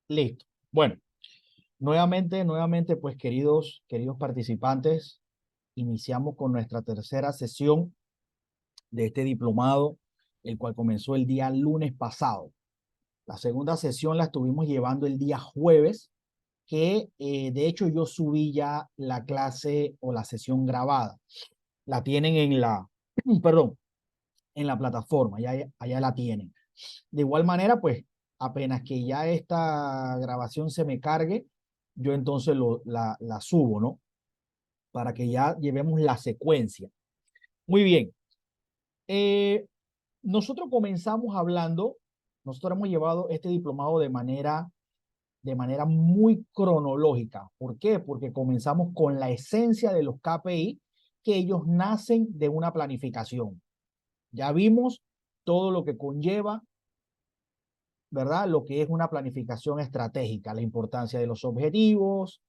Listo. Bueno, nuevamente, pues queridos participantes, iniciamos con nuestra tercera sesión de este diplomado, el cual comenzó el día lunes pasado. La segunda sesión la estuvimos llevando el día jueves, que de hecho yo subí ya la clase o la sesión grabada. La tienen en la, perdón, en la plataforma, allá la tienen. De igual manera, pues apenas que ya esta grabación se me cargue, yo entonces la subo, ¿no? Para que ya llevemos la secuencia. Muy bien. Eh, nosotros comenzamos hablando, nosotros hemos llevado este diplomado de manera muy cronológica. ¿Por qué? Porque comenzamos con la esencia de los KPI, que ellos nacen de una planificación. Ya vimos todo lo que conlleva, ¿verdad? Lo que es una planificación estratégica, la importancia de los objetivos,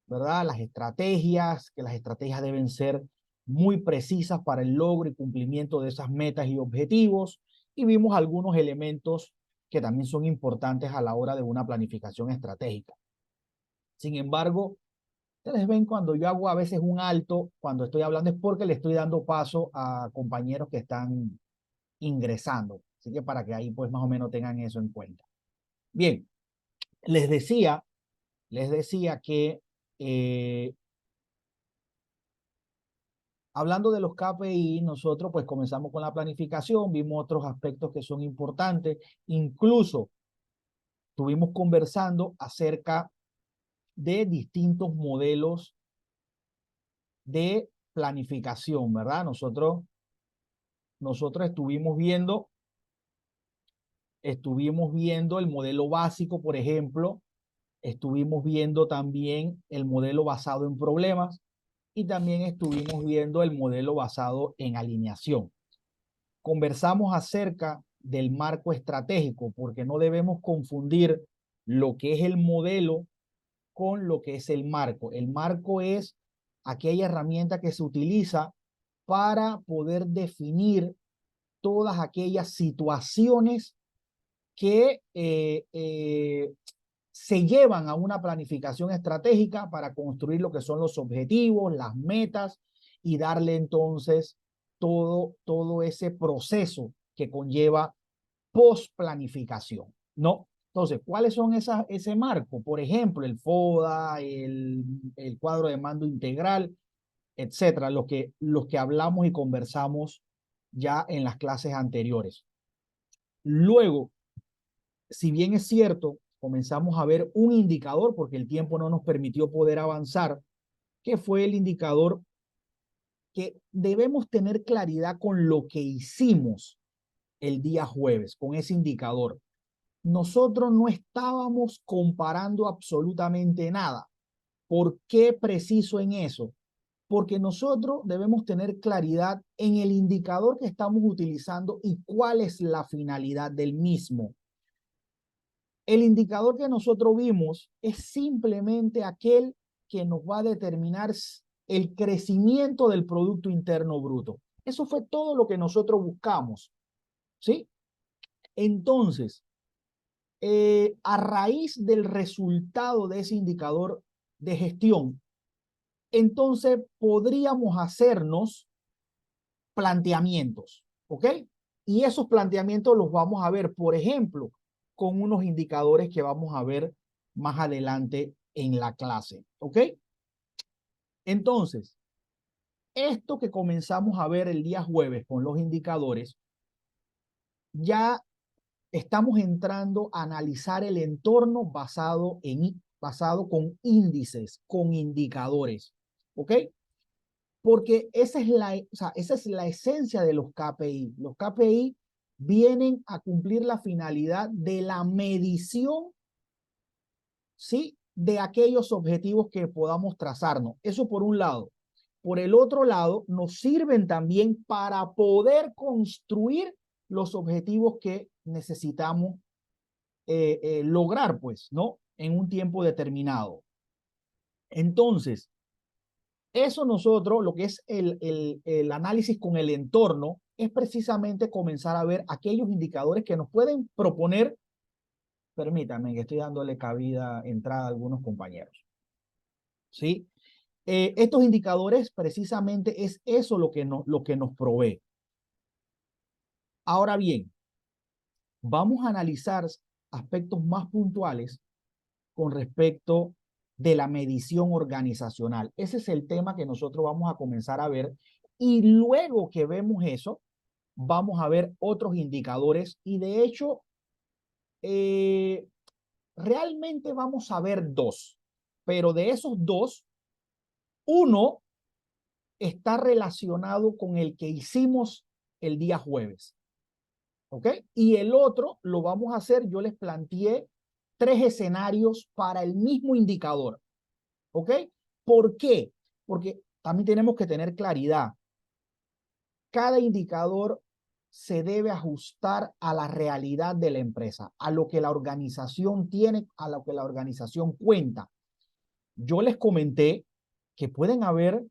¿verdad? Las estrategias, que las estrategias deben ser muy precisas para el logro y cumplimiento de esas metas y objetivos. Y vimos algunos elementos que también son importantes a la hora de una planificación estratégica. Sin embargo, ustedes ven cuando yo hago a veces un alto, cuando estoy hablando es porque le estoy dando paso a compañeros que están ingresando. Así que para que ahí pues más o menos tengan eso en cuenta. Bien, les decía, les decía que hablando de los KPI, nosotros pues comenzamos con la planificación, vimos otros aspectos que son importantes, incluso estuvimos conversando acerca de distintos modelos de planificación, ¿verdad? Nosotros estuvimos viendo el modelo básico, por ejemplo, estuvimos viendo también el modelo basado en problemas y también estuvimos viendo el modelo basado en alineación. Conversamos acerca del marco estratégico, porque no debemos confundir lo que es el modelo con lo que es el marco. El marco es aquella herramienta que se utiliza para poder definir todas aquellas situaciones que se llevan a una planificación estratégica para construir lo que son los objetivos, las metas y darle entonces todo ese proceso que conlleva post-planificación, ¿no? Entonces, ¿cuáles son ese marco? Por ejemplo, el FODA, el cuadro de mando integral, etcétera, los que hablamos y conversamos ya en las clases anteriores. Luego, si bien es cierto, comenzamos a ver un indicador porque el tiempo no nos permitió poder avanzar, que fue el indicador que debemos tener claridad con lo que hicimos el día jueves, con ese indicador. Nosotros no estábamos comparando absolutamente nada. ¿Por qué preciso en eso? Porque nosotros debemos tener claridad en el indicador que estamos utilizando y cuál es la finalidad del mismo. El indicador que nosotros vimos es simplemente aquel que nos va a determinar el crecimiento del Producto Interno Bruto. Eso fue todo lo que nosotros buscamos, ¿sí? Entonces, a raíz del resultado de ese indicador de gestión, entonces podríamos hacernos planteamientos, ¿ok? Y esos planteamientos los vamos a ver, por ejemplo, con unos indicadores que vamos a ver más adelante en la clase, ¿ok? Entonces, esto que comenzamos a ver el día jueves con los indicadores, ya estamos entrando a analizar el entorno basado con índices, con indicadores, ¿ok? Porque esa es la esencia de los KPI. Los KPI vienen a cumplir la finalidad de la medición, ¿sí? De aquellos objetivos que podamos trazarnos. Eso por un lado. Por el otro lado, nos sirven también para poder construir los objetivos que necesitamos lograr, pues, ¿no? En un tiempo determinado. Entonces, eso nosotros, lo que es el análisis con el entorno, es precisamente comenzar a ver aquellos indicadores que nos pueden proponer Permítanme que estoy dándole cabida, entrada a algunos compañeros. ¿Sí? Estos indicadores precisamente es eso lo que nos provee. Ahora bien, vamos a analizar aspectos más puntuales con respecto de la medición organizacional. Ese es el tema que nosotros vamos a comenzar a ver y luego que vemos eso, vamos a ver otros indicadores y de hecho, realmente vamos a ver dos, pero de esos dos, uno está relacionado con el que hicimos el día jueves. ¿Ok? Y el otro lo vamos a hacer, yo les planteé 3 escenarios para el mismo indicador. ¿Ok? ¿Por qué? Porque también tenemos que tener claridad. Cada indicador se debe ajustar a la realidad de la empresa, a lo que la organización tiene, a lo que la organización cuenta. Yo les comenté que pueden haber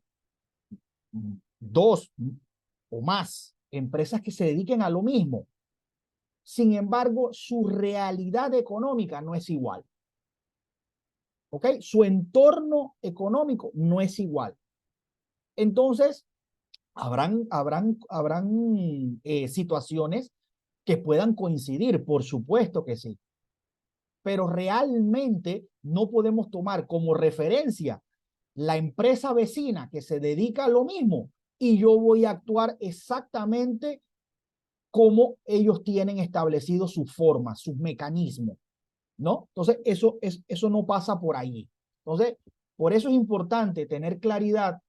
2 o más empresas que se dediquen a lo mismo. Sin embargo, su realidad económica no es igual. ¿Ok? Su entorno económico no es igual. Entonces, habrán situaciones que puedan coincidir, por supuesto que sí. Pero realmente no podemos tomar como referencia la empresa vecina que se dedica a lo mismo y yo voy a actuar exactamente como ellos tienen establecido sus formas, sus mecanismos, ¿no? Entonces, eso no pasa por ahí. Entonces, por eso es importante tener claridad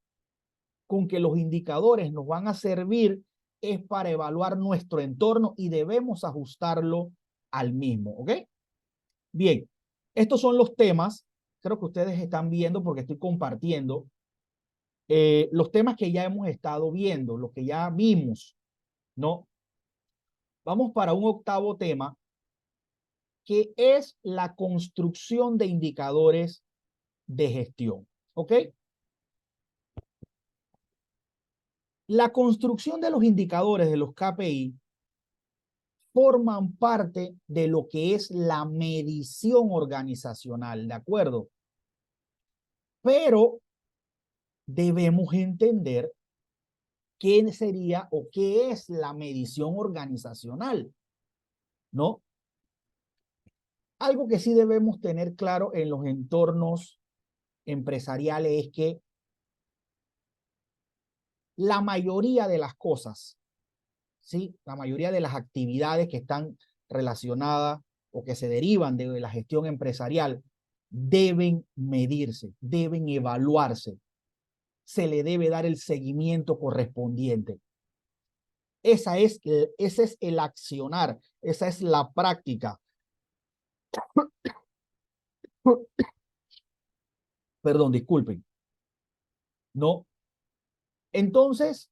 con que los indicadores nos van a servir es para evaluar nuestro entorno y debemos ajustarlo al mismo, ¿ok? Bien, estos son los temas, creo que ustedes están viendo porque estoy compartiendo los temas que ya hemos estado viendo, los que ya vimos, ¿no? Vamos para un octavo tema, que es la construcción de indicadores de gestión, ¿ok? La construcción de los indicadores de los KPI forman parte de lo que es la medición organizacional, ¿de acuerdo? Pero debemos entender qué sería o qué es la medición organizacional, ¿no? Algo que sí debemos tener claro en los entornos empresariales es que la mayoría de las cosas, ¿sí? La mayoría de las actividades que están relacionadas o que se derivan de la gestión empresarial deben medirse, deben evaluarse, se le debe dar el seguimiento correspondiente. Ese es el accionar, esa es la práctica. Perdón, disculpen. ¿No? Entonces,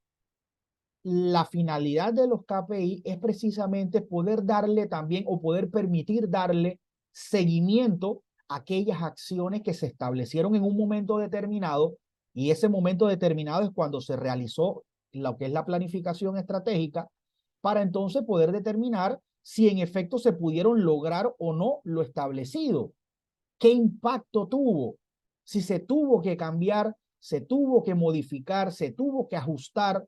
la finalidad de los KPI es precisamente poder darle también o poder permitir darle seguimiento a aquellas acciones que se establecieron en un momento determinado y ese momento determinado es cuando se realizó lo que es la planificación estratégica para entonces poder determinar si en efecto se pudieron lograr o no lo establecido. ¿Qué impacto tuvo? Si se tuvo que cambiar, se tuvo que modificar, se tuvo que ajustar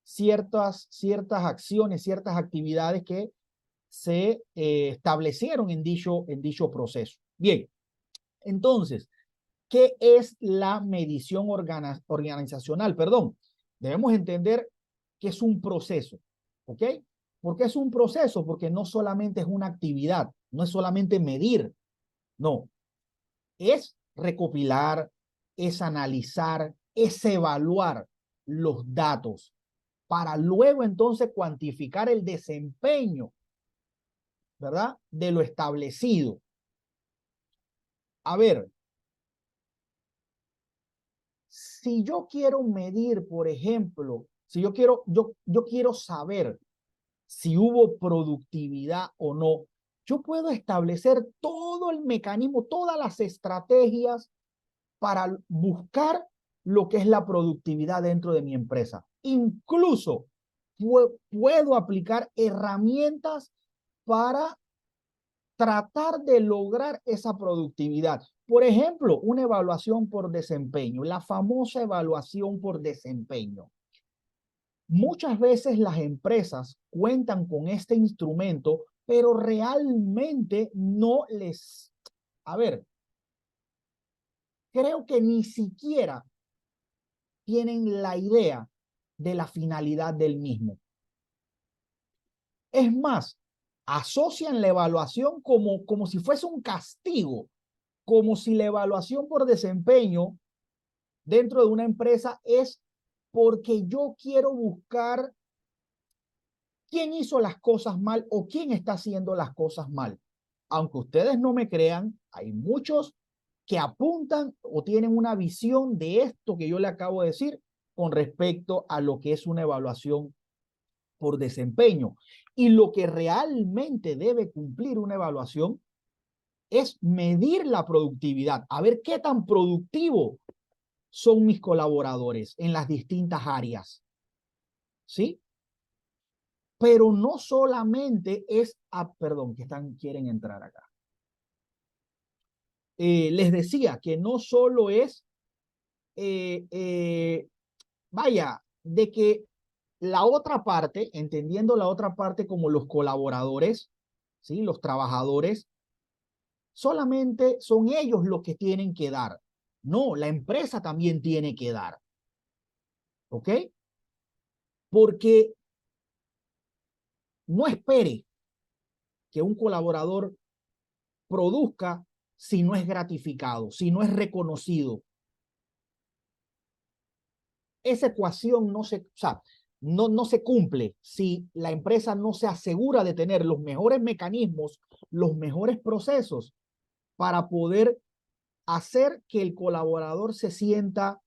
ciertas acciones, ciertas actividades que se establecieron en dicho proceso. Bien, entonces, ¿qué es la medición organizacional? Perdón, debemos entender que es un proceso, ¿ok? ¿Por qué es un proceso? Porque no solamente es una actividad, no es solamente medir, no, es recopilar, es analizar, es evaluar los datos para luego entonces cuantificar el desempeño, ¿verdad? De lo establecido. A ver, si yo quiero medir, por ejemplo, si yo quiero saber si hubo productividad o no, yo puedo establecer todo el mecanismo, todas las estrategias para buscar lo que es la productividad dentro de mi empresa. Incluso puedo aplicar herramientas para tratar de lograr esa productividad. Por ejemplo, una evaluación por desempeño, la famosa evaluación por desempeño. Muchas veces las empresas cuentan con este instrumento, pero realmente no les... A ver, creo que ni siquiera tienen la idea de la finalidad del mismo. Es más, asocian la evaluación como si fuese un castigo, como si la evaluación por desempeño dentro de una empresa es porque yo quiero buscar quién hizo las cosas mal o quién está haciendo las cosas mal. Aunque ustedes no me crean, hay muchos que apuntan o tienen una visión de esto que yo le acabo de decir con respecto a lo que es una evaluación por desempeño. Y lo que realmente debe cumplir una evaluación es medir la productividad, a ver qué tan productivo son mis colaboradores en las distintas áreas, ¿sí? Pero no solamente es, perdón, que quieren entrar acá. Les decía que no solo es, vaya, de que la otra parte, entendiendo la otra parte como los colaboradores, ¿sí? Los trabajadores, solamente son ellos los que tienen que dar. No, la empresa también tiene que dar. ¿Ok? Porque no espere que un colaborador produzca si no es gratificado, si no es reconocido. Esa ecuación no se, o sea, no se cumple si la empresa no se asegura de tener los mejores mecanismos, los mejores procesos para poder hacer que el colaborador se sienta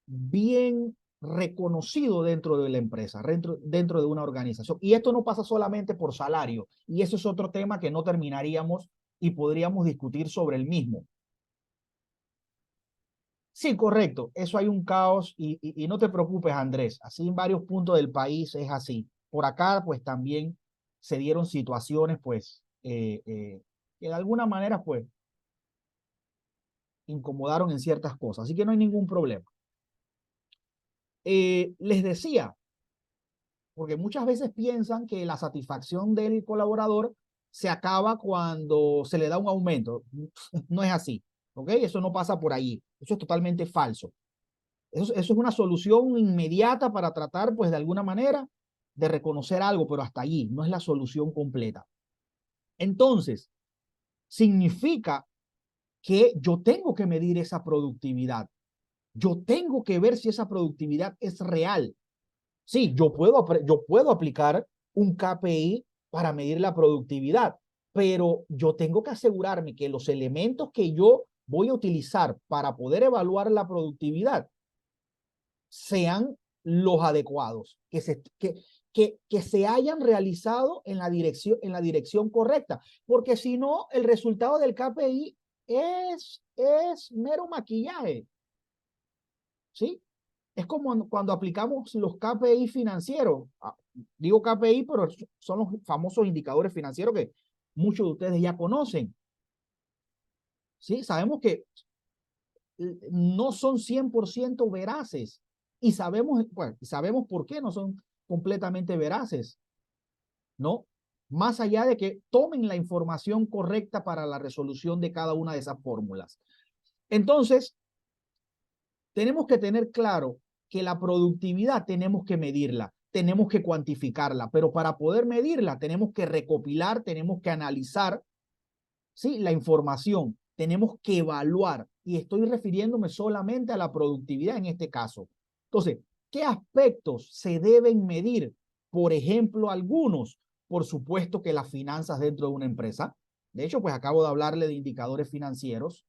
bien reconocido dentro de la empresa, dentro de una organización. Y esto no pasa solamente por salario, y eso es otro tema que no terminaríamos y podríamos discutir sobre el mismo. Sí, correcto, eso hay un caos y no te preocupes, Andrés, así en varios puntos del país es así. Por acá, pues también se dieron situaciones, pues, que de alguna manera, pues, incomodaron en ciertas cosas, así que no hay ningún problema. Les decía, porque muchas veces piensan que la satisfacción del colaborador se acaba cuando se le da un aumento. No es así, ¿ok? Eso no pasa por ahí, eso es totalmente falso. Eso es una solución inmediata para tratar, pues, de alguna manera de reconocer algo, pero hasta allí no es la solución completa. Entonces, significa que yo tengo que medir esa productividad. Yo tengo que ver si esa productividad es real. Sí, yo puedo aplicar un KPI para medir la productividad, pero yo tengo que asegurarme que los elementos que yo voy a utilizar para poder evaluar la productividad sean los adecuados, que se hayan realizado en la dirección correcta, porque si no, el resultado del KPI es mero maquillaje, ¿sí? Es como cuando aplicamos los KPI financieros. Digo KPI, pero son los famosos indicadores financieros que muchos de ustedes ya conocen, ¿sí? Sabemos que no son 100% veraces y sabemos, bueno, sabemos por qué no son completamente veraces, ¿no? Más allá de que tomen la información correcta para la resolución de cada una de esas fórmulas. Entonces, tenemos que tener claro que la productividad tenemos que medirla, tenemos que cuantificarla, pero para poder medirla tenemos que recopilar, tenemos que analizar, ¿sí? La información, tenemos que evaluar, y estoy refiriéndome solamente a la productividad en este caso. Entonces, ¿qué aspectos se deben medir? Por ejemplo, algunos, por supuesto que las finanzas dentro de una empresa. De hecho, pues acabo de hablarle de indicadores financieros,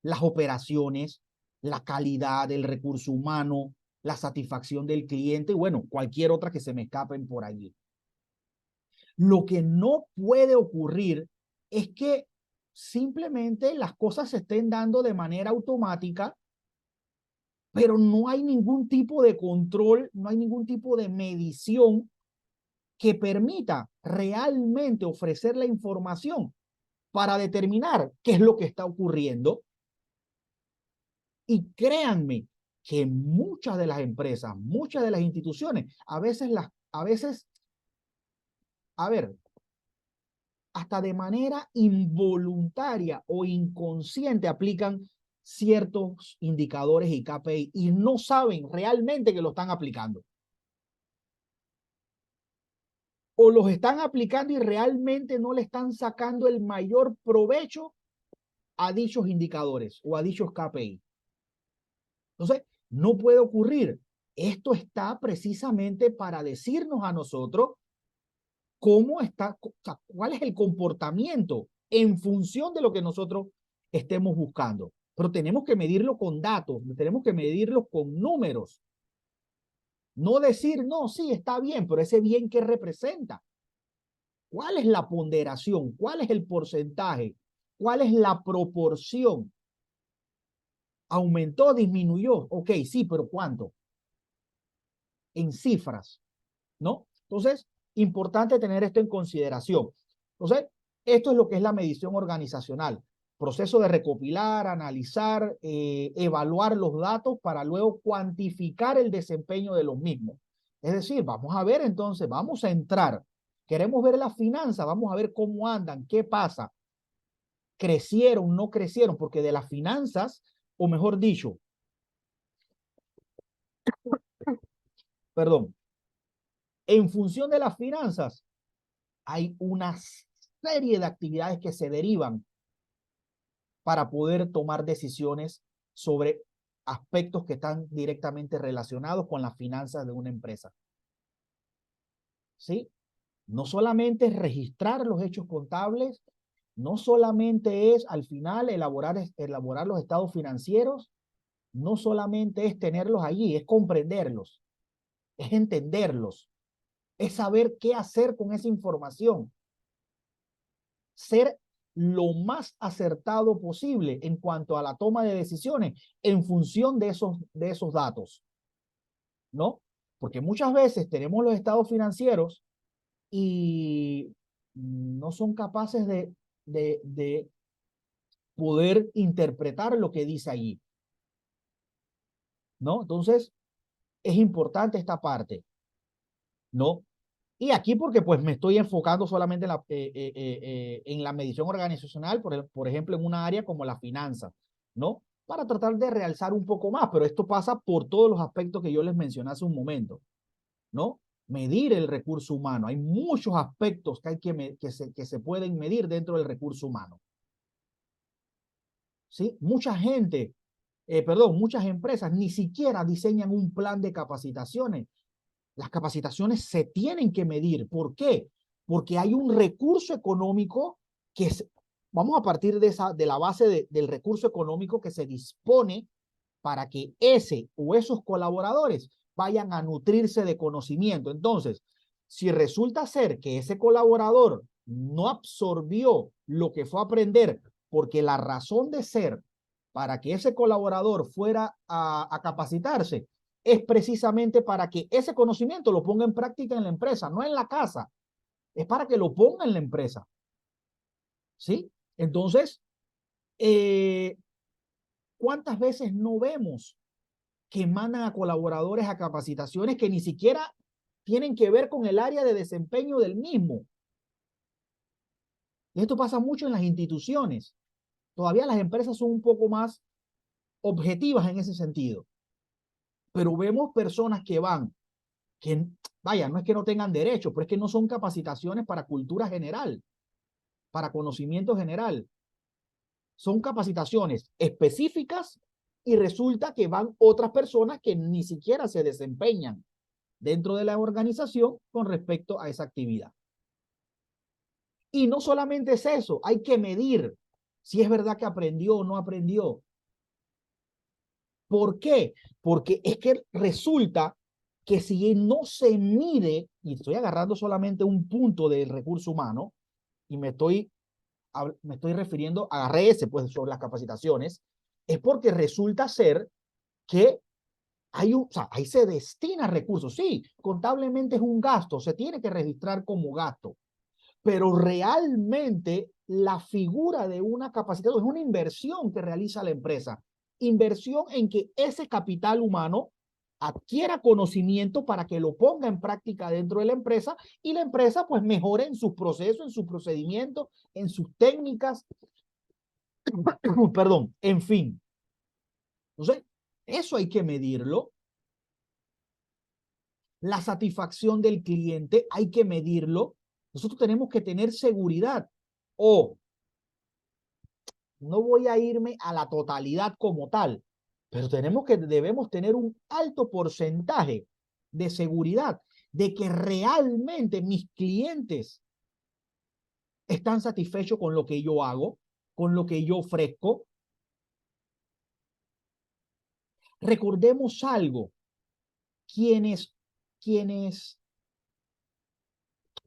las operaciones, la calidad del recurso humano, la satisfacción del cliente, y bueno, cualquier otra que se me escapen por allí. Lo que no puede ocurrir es que simplemente las cosas se estén dando de manera automática, pero no hay ningún tipo de control, no hay ningún tipo de medición que permita realmente ofrecer la información para determinar qué es lo que está ocurriendo. Y créanme que muchas de las empresas, muchas de las instituciones, a ver, hasta de manera involuntaria o inconsciente aplican ciertos indicadores y KPI y no saben realmente que lo están aplicando. O los están aplicando y realmente no le están sacando el mayor provecho a dichos indicadores o a dichos KPI. Entonces, no puede ocurrir. Esto está precisamente para decirnos a nosotros cómo está, o sea, cuál es el comportamiento en función de lo que nosotros estemos buscando. Pero tenemos que medirlo con datos, tenemos que medirlo con números. No decir, no, sí, está bien, pero ese bien, ¿qué representa? ¿Cuál es la ponderación? ¿Cuál es el porcentaje? ¿Cuál es la proporción? ¿Aumentó, disminuyó? Ok, sí, pero ¿cuánto? En cifras, ¿no? Entonces, importante tener esto en consideración. Entonces, esto es lo que es la medición organizacional. Proceso de recopilar, analizar, evaluar los datos para luego cuantificar el desempeño de los mismos. Es decir, vamos a ver entonces, vamos a entrar. Queremos ver las finanzas, vamos a ver cómo andan, qué pasa. ¿Crecieron, no crecieron? Porque de las finanzas, o mejor dicho, perdón, en función de las finanzas, hay una serie de actividades que se derivan para poder tomar decisiones sobre aspectos que están directamente relacionados con las finanzas de una empresa. ¿Sí? No solamente es registrar los hechos contables, no solamente es al final elaborar los estados financieros, no solamente es tenerlos allí, es comprenderlos, es entenderlos, es saber qué hacer con esa información, ser lo más acertado posible en cuanto a la toma de decisiones en función de esos datos, ¿no? Porque muchas veces tenemos los estados financieros y no son capaces de poder interpretar lo que dice allí, ¿no? Entonces, es importante esta parte, ¿no? Y aquí porque pues me estoy enfocando solamente en la medición organizacional, por ejemplo, en una área como la finanza, ¿no? Para tratar de realzar un poco más, pero esto pasa por todos los aspectos que yo les mencioné hace un momento, ¿no? Medir el recurso humano. Hay muchos aspectos que se pueden medir dentro del recurso humano, ¿sí? Muchas empresas ni siquiera diseñan un plan de capacitaciones. Las capacitaciones se tienen que medir. ¿Por qué? Porque hay un recurso económico que es, vamos a partir de la base del recurso económico que se dispone para que ese o esos colaboradores vayan a nutrirse de conocimiento. Entonces, si resulta ser que ese colaborador no absorbió lo que fue a aprender, porque la razón de ser para que ese colaborador fuera a capacitarse es precisamente para que ese conocimiento lo ponga en práctica en la empresa, no en la casa, es para que lo ponga en la empresa, ¿sí? Entonces, ¿cuántas veces no vemos que mandan a colaboradores a capacitaciones que ni siquiera tienen que ver con el área de desempeño del mismo? Y esto pasa mucho en las instituciones. Todavía las empresas son un poco más objetivas en ese sentido, pero vemos personas que van, que vaya, no es que no tengan derecho, pero es que no son capacitaciones para cultura general, para conocimiento general. Son capacitaciones específicas y resulta que van otras personas que ni siquiera se desempeñan dentro de la organización con respecto a esa actividad. Y no solamente es eso, hay que medir si es verdad que aprendió o no aprendió. ¿Por qué? Porque es que resulta que si no se mide, y estoy agarrando solamente un punto del recurso humano, y me estoy refiriendo, agarré ese pues sobre las capacitaciones, es porque resulta ser que O sea, ahí se destina recursos. Sí, contablemente es un gasto, se tiene que registrar como gasto, pero realmente la figura de una capacitación es una inversión que realiza la empresa. Inversión en que ese capital humano adquiera conocimiento para que lo ponga en práctica dentro de la empresa y la empresa pues mejore en sus procesos, en sus procedimientos, en sus técnicas, perdón, en fin. Entonces, eso hay que medirlo. La satisfacción del cliente hay que medirlo. Nosotros tenemos que tener seguridad. O no voy a irme a la totalidad como tal, pero debemos tener un alto porcentaje de seguridad de que realmente mis clientes están satisfechos con lo que yo hago, con lo que yo ofrezco. Recordemos algo, quienes, quienes,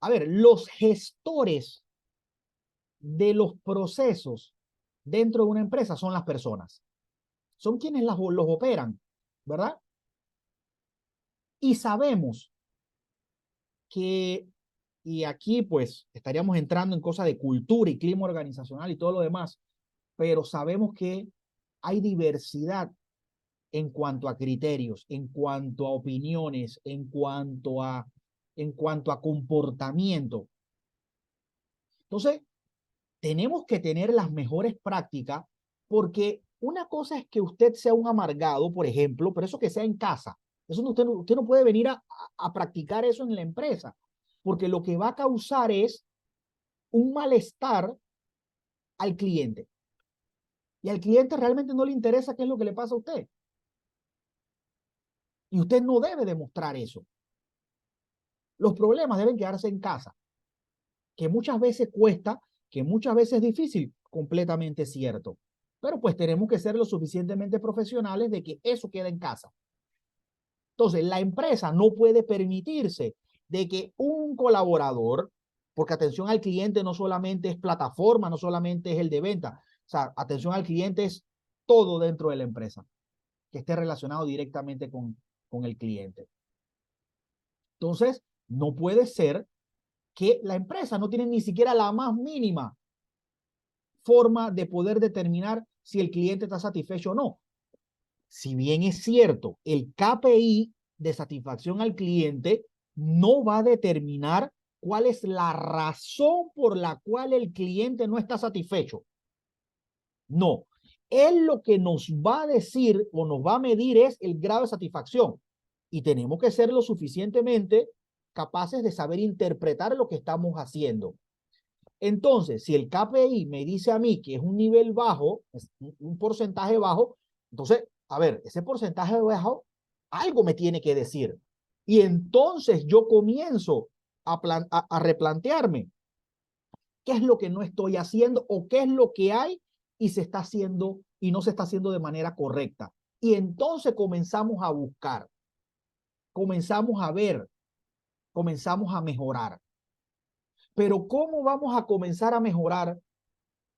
a ver, los gestores de los procesos dentro de una empresa son las personas, son quienes los operan, ¿verdad? Y sabemos que, y aquí pues estaríamos entrando en cosas de cultura y clima organizacional y todo lo demás, pero sabemos que hay diversidad en cuanto a criterios, en cuanto a opiniones, en cuanto a comportamiento. Entonces, tenemos que tener las mejores prácticas porque una cosa es que usted sea un amargado, por ejemplo, pero eso que sea en casa. Eso usted no puede venir a practicar eso en la empresa, porque lo que va a causar es un malestar al cliente. Y al cliente realmente no le interesa qué es lo que le pasa a usted. Y usted no debe demostrar eso. Los problemas deben quedarse en casa, que muchas veces cuesta, que muchas veces es difícil, completamente cierto. Pero pues tenemos que ser lo suficientemente profesionales de que eso quede en casa. Entonces, la empresa no puede permitirse de que un colaborador, porque atención al cliente no solamente es plataforma, no solamente es el de venta, o sea, atención al cliente es todo dentro de la empresa, que esté relacionado directamente con el cliente. Entonces, no puede ser que la empresa no tiene ni siquiera la más mínima forma de poder determinar si el cliente está satisfecho o no. Si bien es cierto, el KPI de satisfacción al cliente no va a determinar cuál es la razón por la cual el cliente no está satisfecho. No, él lo que nos va a decir o nos va a medir es el grado de satisfacción y tenemos que ser lo suficientemente capaces de saber interpretar lo que estamos haciendo. Entonces, si el KPI me dice a mí que es un nivel bajo, es un porcentaje bajo, entonces, a ver, ese porcentaje bajo, algo me tiene que decir. Y entonces yo comienzo a replantearme qué es lo que no estoy haciendo o qué es lo que hay y se está haciendo y no se está haciendo de manera correcta. Y entonces comenzamos a buscar, comenzamos a ver, comenzamos a mejorar. Pero ¿cómo vamos a comenzar a mejorar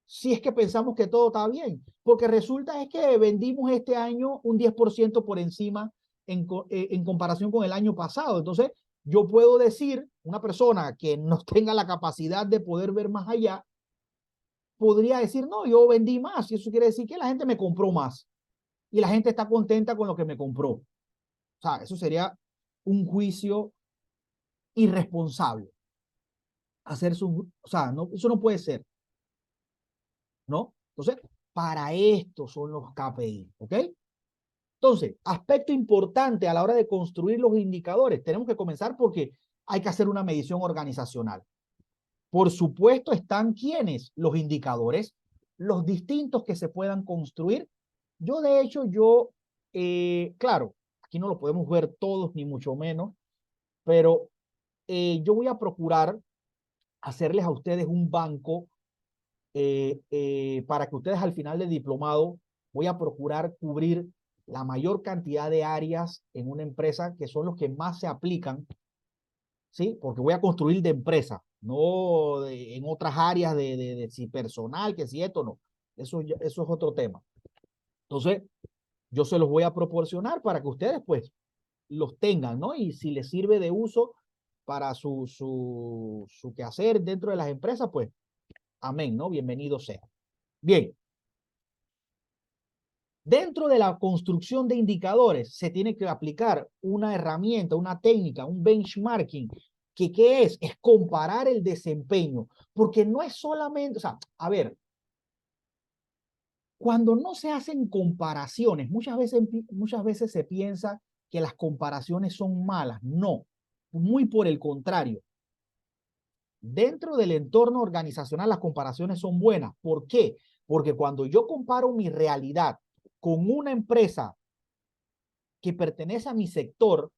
si es que pensamos que todo está bien? Porque resulta es que vendimos este año un 10% por encima en comparación con el año pasado. Entonces, yo puedo decir, una persona que no tenga la capacidad de poder ver más allá, podría decir, no, yo vendí más. Y eso quiere decir que la gente me compró más. Y la gente está contenta con lo que me compró. O sea, eso sería un juicio irresponsable. O sea, no, eso no puede ser. ¿No? Entonces, para esto son los KPI, ¿ok? Entonces, aspecto importante a la hora de construir los indicadores, tenemos que comenzar porque hay que hacer una medición organizacional. Por supuesto, están quienes, los indicadores, los distintos que se puedan construir. Yo, de hecho, claro, aquí no lo podemos ver todos, ni mucho menos, pero yo voy a procurar hacerles a ustedes un banco para que ustedes al final del diplomado voy a procurar cubrir la mayor cantidad de áreas en una empresa que son los que más se aplican, ¿sí? Porque voy a construir de empresa, no en otras áreas de si personal, que si esto no. Eso es otro tema. Entonces, Yo se los voy a proporcionar para que ustedes pues los tengan, ¿no? Y si les sirve de uso para su quehacer dentro de las empresas, pues amén, ¿no? Bienvenido sea. Bien. Dentro de la construcción de indicadores se tiene que aplicar una herramienta, una técnica, un benchmarking, que ¿qué es? Es comparar el desempeño, porque no es solamente, o sea, a ver, cuando no se hacen comparaciones, muchas veces se piensa que las comparaciones son malas. No, muy por el contrario. Dentro del entorno organizacional las comparaciones son buenas. ¿Por qué? Porque cuando yo comparo mi realidad con una empresa que pertenece a mi sector,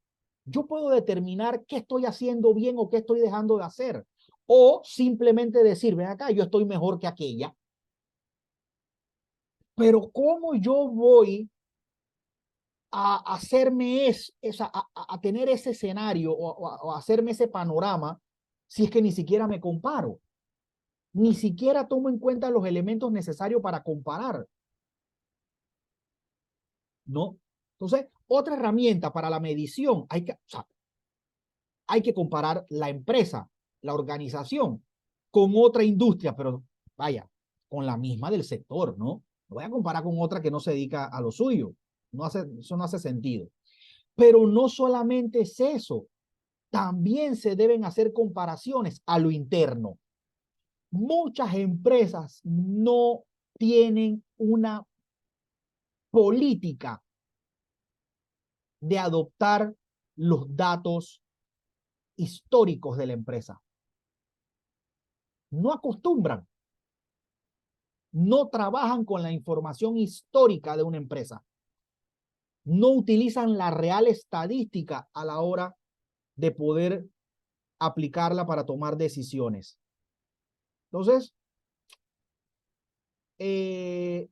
yo puedo determinar qué estoy haciendo bien o qué estoy dejando de hacer. O simplemente decir, ven acá, yo estoy mejor que aquella. Pero ¿cómo yo voy a hacerme a tener ese escenario o a hacerme ese panorama si es que ni siquiera me comparo? Ni siquiera tomo en cuenta los elementos necesarios para comparar, ¿no? Entonces, otra herramienta para la medición, hay que comparar la empresa, la organización, con otra industria, pero vaya, con la misma del sector, ¿no? No voy a comparar con otra que no se dedica a lo suyo. Eso no hace sentido. Pero no solamente es eso, también se deben hacer comparaciones a lo interno. Muchas empresas no tienen una política de adoptar los datos históricos de la empresa. No acostumbran, no trabajan con la información histórica de una empresa, no utilizan la real estadística a la hora de poder aplicarla para tomar decisiones. Entonces, y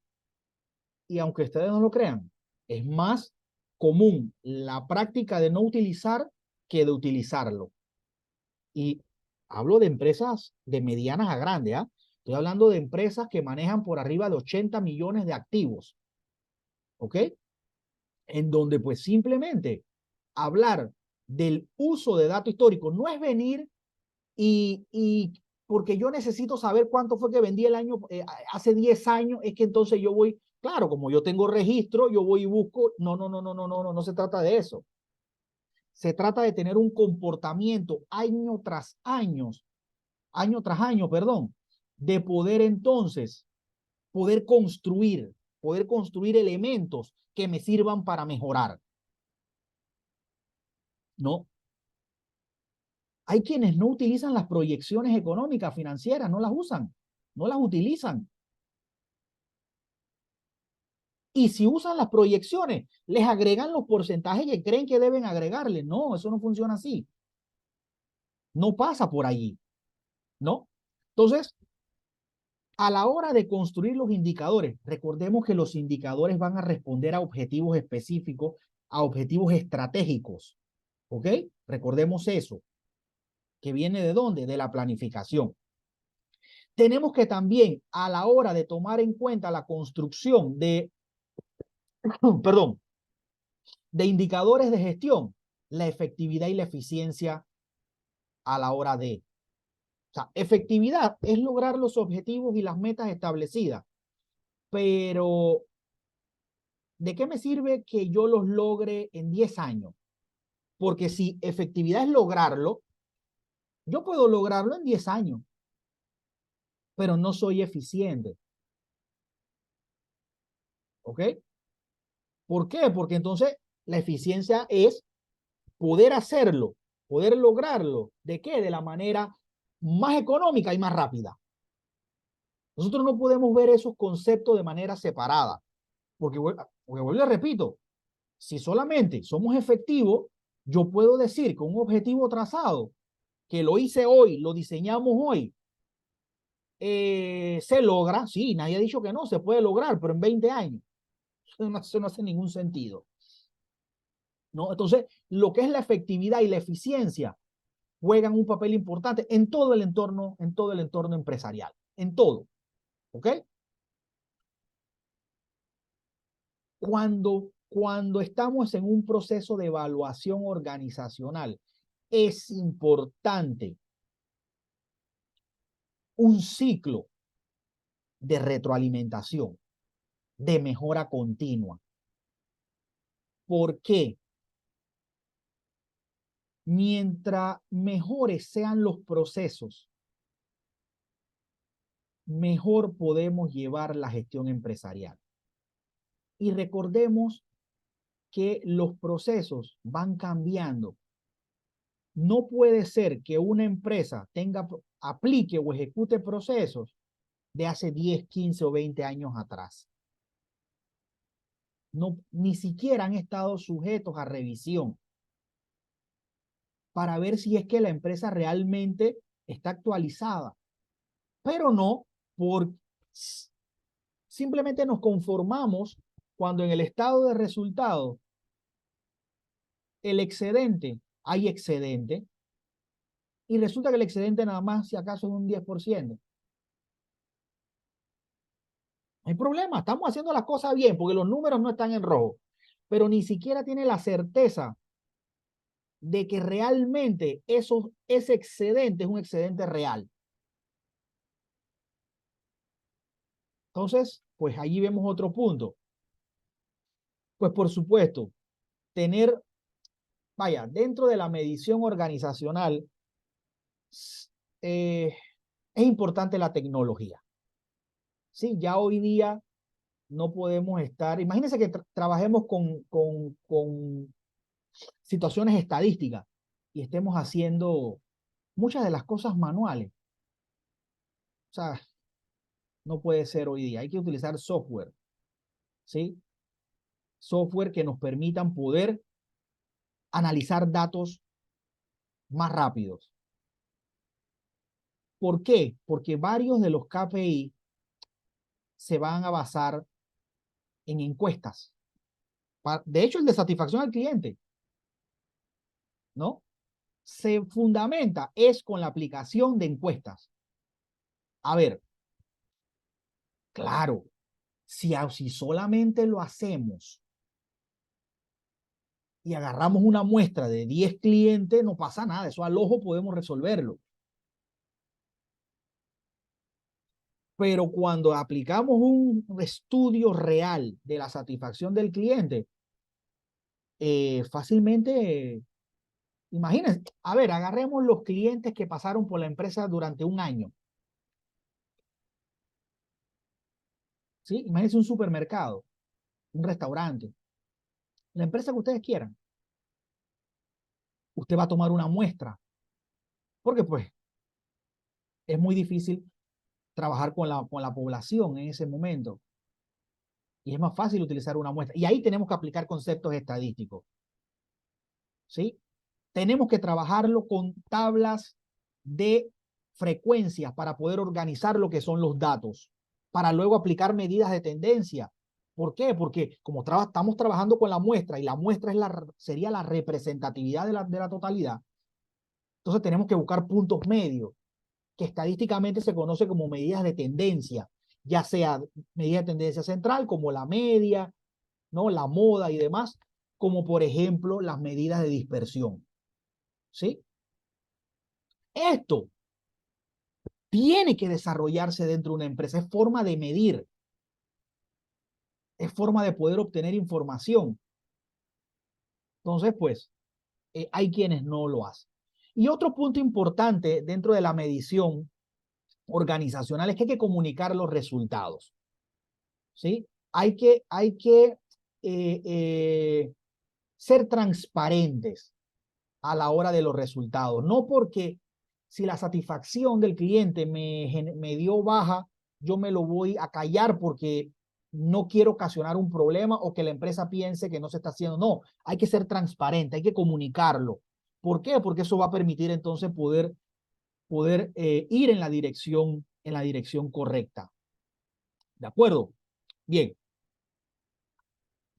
aunque ustedes no lo crean, es más común la práctica de no utilizar que de utilizarlo. Y hablo de empresas de medianas a grandes, ¿ah? Estoy hablando de empresas que manejan por arriba de 80 millones de activos, ¿ok? En donde pues simplemente hablar del uso de datos históricos no es venir y porque yo necesito saber cuánto fue que vendí el año, hace 10 años, es que entonces yo voy, claro, como yo tengo registro, yo voy y busco, no se trata de eso. Se trata de tener un comportamiento año tras año, perdón, de poder entonces, poder construir elementos que me sirvan para mejorar, ¿no? Hay quienes no utilizan las proyecciones económicas, financieras, no las usan, no las utilizan. Y si usan las proyecciones, les agregan los porcentajes que creen que deben agregarle. No, eso no funciona así. No pasa por allí, ¿no? Entonces, a la hora de construir los indicadores, recordemos que los indicadores van a responder a objetivos específicos, a objetivos estratégicos, ¿ok? Recordemos eso, que viene ¿de dónde? De la planificación. Tenemos que también, a la hora de tomar en cuenta la construcción de, perdón, de indicadores de gestión, la efectividad y la eficiencia a la hora de. O sea, efectividad es lograr los objetivos y las metas establecidas, pero ¿de qué me sirve que yo los logre en 10 años? Porque si efectividad es lograrlo, yo puedo lograrlo en 10 años, pero no soy eficiente. ¿Ok? ¿Por qué? Porque entonces la eficiencia es poder hacerlo, poder lograrlo. ¿De qué? De la manera más económica y más rápida. Nosotros no podemos ver esos conceptos de manera separada, porque vuelvo y repito, si solamente somos efectivos, yo puedo decir que un objetivo trazado, que lo hice hoy, lo diseñamos hoy, se logra, sí, nadie ha dicho que no, se puede lograr, pero en 20 años. Eso no hace ningún sentido, ¿no? Entonces, lo que es la efectividad y la eficiencia juegan un papel importante en todo el entorno empresarial, en todo, ¿ok? Cuando estamos en un proceso de evaluación organizacional, es importante un ciclo de retroalimentación, de mejora continua. ¿Por qué? Mientras mejores sean los procesos, mejor podemos llevar la gestión empresarial. Y recordemos que los procesos van cambiando. No puede ser que una empresa aplique o ejecute procesos de hace 10, 15 o 20 años atrás. No, ni siquiera han estado sujetos a revisión para ver si es que la empresa realmente está actualizada. Pero no, simplemente nos conformamos cuando en el estado de resultados hay excedente, y resulta que el excedente nada más, si acaso, es un 10%. No hay problema, estamos haciendo las cosas bien porque los números no están en rojo, pero ni siquiera tiene la certeza de que realmente ese excedente es un excedente real. Entonces, pues allí vemos otro punto. Pues por supuesto, dentro de la medición organizacional, es importante la tecnología. Sí, ya hoy día no podemos estar, imagínense que trabajemos con situaciones estadísticas y estemos haciendo muchas de las cosas manuales. O sea, no puede ser hoy día. Hay que utilizar software, ¿sí? Software que nos permitan poder analizar datos más rápidos. ¿Por qué? Porque varios de los KPI se van a basar en encuestas. De hecho, el de satisfacción al cliente, ¿no? Se fundamenta es con la aplicación de encuestas. A ver, claro, si solamente lo hacemos y agarramos una muestra de 10 clientes, no pasa nada, eso al ojo podemos resolverlo. Pero cuando aplicamos un estudio real de la satisfacción del cliente, fácilmente, imagínense, a ver, agarremos los clientes que pasaron por la empresa durante un año. ¿Sí? Imagínense un supermercado, un restaurante, la empresa que ustedes quieran. Usted va a tomar una muestra, porque pues es muy difícil trabajar con la población en ese momento. Y es más fácil utilizar una muestra. Y ahí tenemos que aplicar conceptos estadísticos. ¿Sí? Tenemos que trabajarlo con tablas de frecuencias para poder organizar lo que son los datos, para luego aplicar medidas de tendencia. ¿Por qué? Porque como estamos trabajando con la muestra y la muestra sería la representatividad de la totalidad, entonces tenemos que buscar puntos medios, que estadísticamente se conoce como medidas de tendencia, ya sea medidas de tendencia central, como la media, ¿no? La moda y demás, como por ejemplo las medidas de dispersión. ¿Sí? Esto tiene que desarrollarse dentro de una empresa, es forma de medir, es forma de poder obtener información. Entonces, pues, hay quienes no lo hacen. Y otro punto importante dentro de la medición organizacional es que hay que comunicar los resultados. ¿Sí? Hay que ser transparentes a la hora de los resultados. No porque si la satisfacción del cliente me dio baja, yo me lo voy a callar porque no quiero ocasionar un problema o que la empresa piense que no se está haciendo. No, hay que ser transparente, hay que comunicarlo. ¿Por qué? Porque eso va a permitir entonces poder ir en la dirección correcta. ¿De acuerdo? Bien.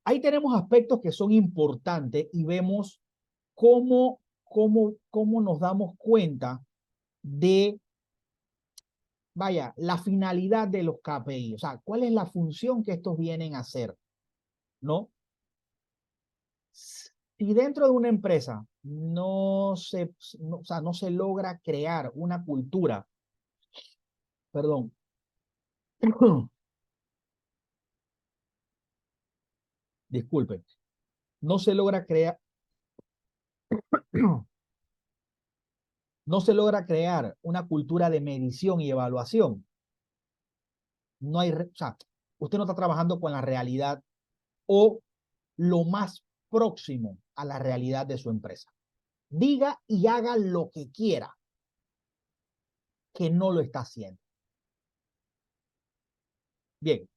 Ahí tenemos aspectos que son importantes y vemos cómo nos damos cuenta de, la finalidad de los KPI, o sea, cuál es la función que estos vienen a hacer, ¿no? Si dentro de una empresa o sea, no se logra crear una cultura, perdón, disculpen, no se logra crear, no se logra crear una cultura de medición y evaluación, no hay, o sea, usted no está trabajando con la realidad o lo más próximo a la realidad de su empresa. Diga y haga lo que quiera, que no lo está haciendo. Bien,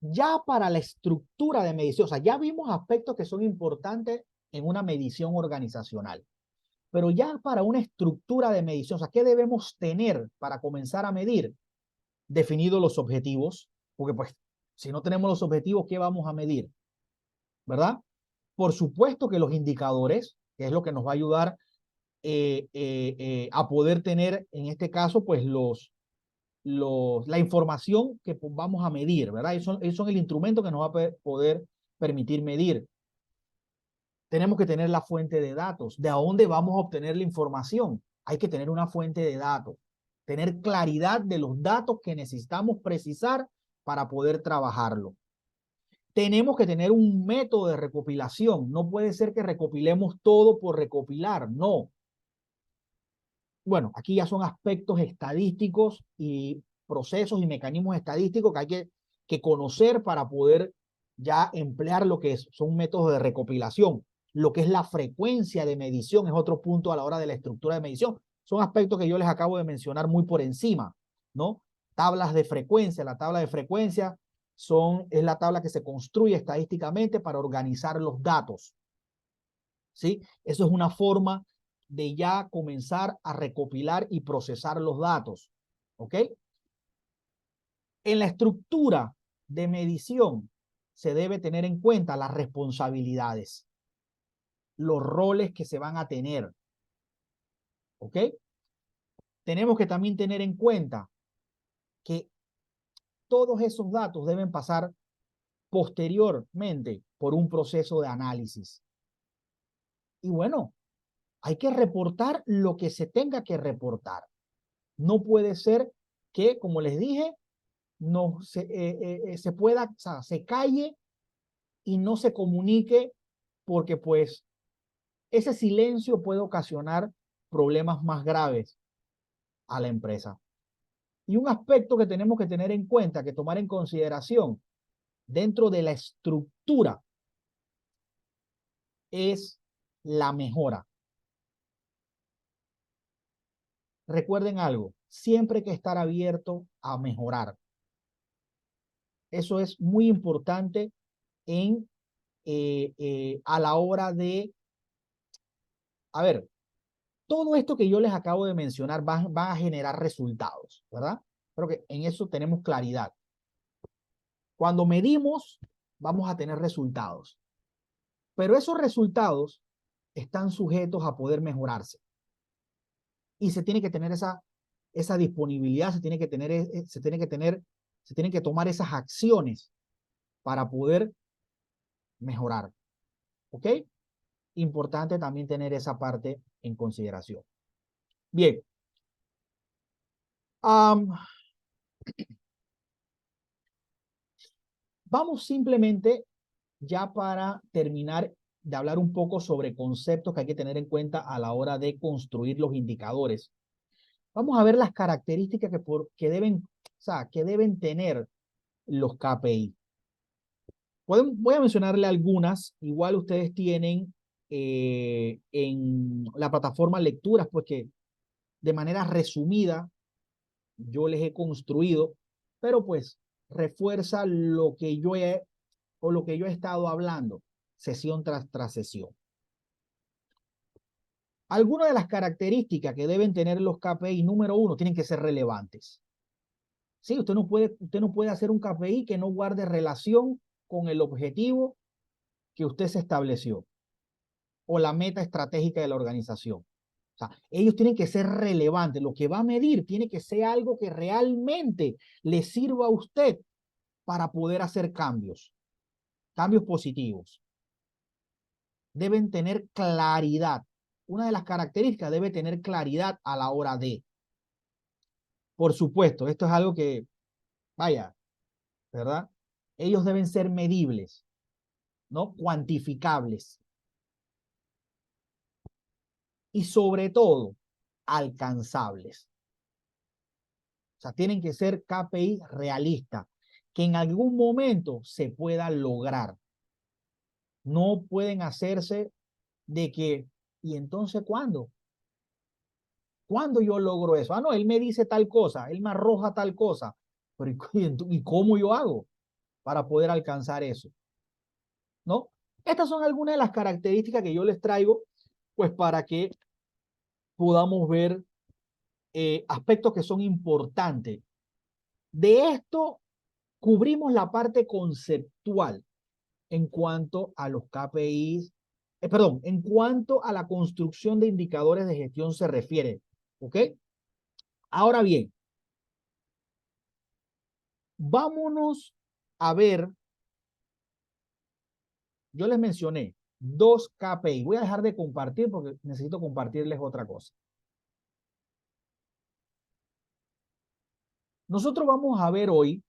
ya para la estructura de medición, o sea, ya vimos aspectos que son importantes en una medición organizacional, pero ya para una estructura de medición, o sea, ¿qué debemos tener para comenzar a medir? Definidos los objetivos, porque pues si no tenemos los objetivos, ¿qué vamos a medir? ¿Verdad? Por supuesto que los indicadores, que es lo que nos va a ayudar a poder tener, en este caso, pues la información que vamos a medir, ¿verdad? Ellos son el instrumento que nos va a poder permitir medir. Tenemos que tener la fuente de datos. ¿De dónde vamos a obtener la información? Hay que tener una fuente de datos, tener claridad de los datos que necesitamos precisar para poder trabajarlo. Tenemos que tener un método de recopilación. No puede ser que recopilemos todo por recopilar, no. Bueno, aquí ya son aspectos estadísticos y procesos y mecanismos estadísticos que hay que conocer para poder ya emplear lo que son métodos de recopilación. Lo que es la frecuencia de medición es otro punto a la hora de la estructura de medición. Son aspectos que yo les acabo de mencionar muy por encima, ¿no? Tablas de frecuencia. La tabla de frecuencia es la tabla que se construye estadísticamente para organizar los datos, ¿sí? Eso es una forma de ya comenzar a recopilar y procesar los datos, ¿ok? En la estructura de medición se debe tener en cuenta las responsabilidades, los roles que se van a tener, ¿ok? Tenemos que también tener en cuenta que todos esos datos deben pasar posteriormente por un proceso de análisis. Y bueno, hay que reportar lo que se tenga que reportar. No puede ser que, como les dije, no se pueda, o sea, se calle y no se comunique, porque pues ese silencio puede ocasionar problemas más graves a la empresa. Y un aspecto que tenemos que tener en cuenta, que tomar en consideración dentro de la estructura, es la mejora. Recuerden algo, siempre hay que estar abierto a mejorar. Eso es muy importante a la hora de, a ver, todo esto que yo les acabo de mencionar va a generar resultados, ¿verdad? Creo que en eso tenemos claridad. Cuando medimos, vamos a tener resultados, pero esos resultados están sujetos a poder mejorarse. Y se tiene que tener esa disponibilidad, se tienen que tomar esas acciones para poder mejorar. ¿Ok? Importante también tener esa parte en consideración. Bien. Vamos simplemente ya para terminar de hablar un poco sobre conceptos que hay que tener en cuenta a la hora de construir los indicadores. Vamos a ver las características que deben tener los KPI. Voy a mencionarle algunas. Igual ustedes tienen en la plataforma lecturas, pues que de manera resumida yo les he construido, pero pues refuerza lo que yo he estado hablando, sesión tras sesión. Algunas de las características que deben tener los KPI, número uno, tienen que ser relevantes. Sí, usted no puede hacer un KPI que no guarde relación con el objetivo que usted se estableció o la meta estratégica de la organización. O sea, ellos tienen que ser relevantes. Lo que va a medir tiene que ser algo que realmente le sirva a usted para poder hacer cambios positivos. Deben tener claridad. Una de las características debe tener claridad a la hora de. Por supuesto, esto es algo que, vaya, ¿verdad? Ellos deben ser medibles, ¿no? Cuantificables. Y sobre todo, alcanzables. O sea, tienen que ser KPI realistas, que en algún momento se pueda lograr. No pueden hacerse de que, ¿y entonces cuándo? ¿Cuándo yo logro eso? Ah, no, él me dice tal cosa, él me arroja tal cosa, pero ¿y cómo yo hago para poder alcanzar eso? ¿No? Estas son algunas de las características que yo les traigo, pues para que podamos ver aspectos que son importantes. De esto cubrimos la parte conceptual en cuanto a los KPIs, perdón, en cuanto a la construcción de indicadores de gestión se refiere, ¿ok? Ahora bien, vámonos a ver, yo les mencioné dos KPI, voy a dejar de compartir porque necesito compartirles otra cosa. Nosotros vamos a ver hoy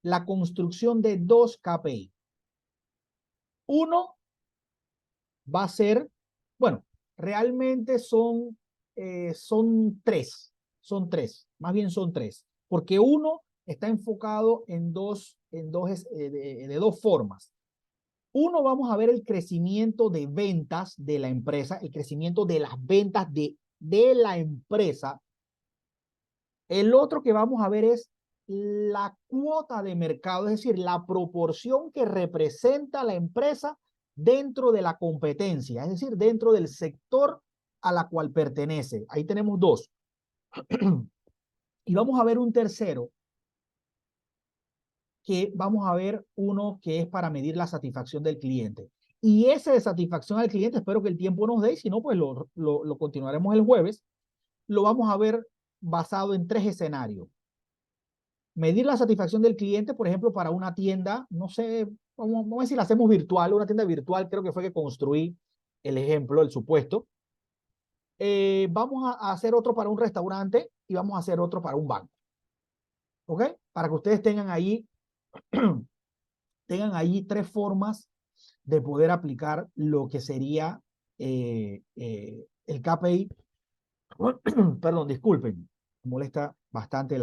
la construcción de dos KPI. Uno va a ser, bueno, realmente son tres, más bien son tres, porque uno está enfocado de dos formas. Uno, vamos a ver el crecimiento de ventas de la empresa, el crecimiento de las ventas de la empresa. El otro que vamos a ver es la cuota de mercado, es decir, la proporción que representa la empresa dentro de la competencia, es decir, dentro del sector a la cual pertenece. Ahí tenemos dos. Y vamos a ver un tercero, que vamos a ver uno que es para medir la satisfacción del cliente. Y ese de satisfacción al cliente, espero que el tiempo nos dé, y si no, pues lo continuaremos el jueves. Lo vamos a ver basado en tres escenarios. Medir la satisfacción del cliente, por ejemplo, para una tienda, no sé, vamos a ver si la hacemos virtual, una tienda virtual, creo que fue que construí el ejemplo, el supuesto. Vamos a hacer otro para un restaurante y vamos a hacer otro para un banco. ¿Ok? Para que ustedes tengan ahí tres formas de poder aplicar lo que sería el KPI. Perdón, disculpen, me molesta bastante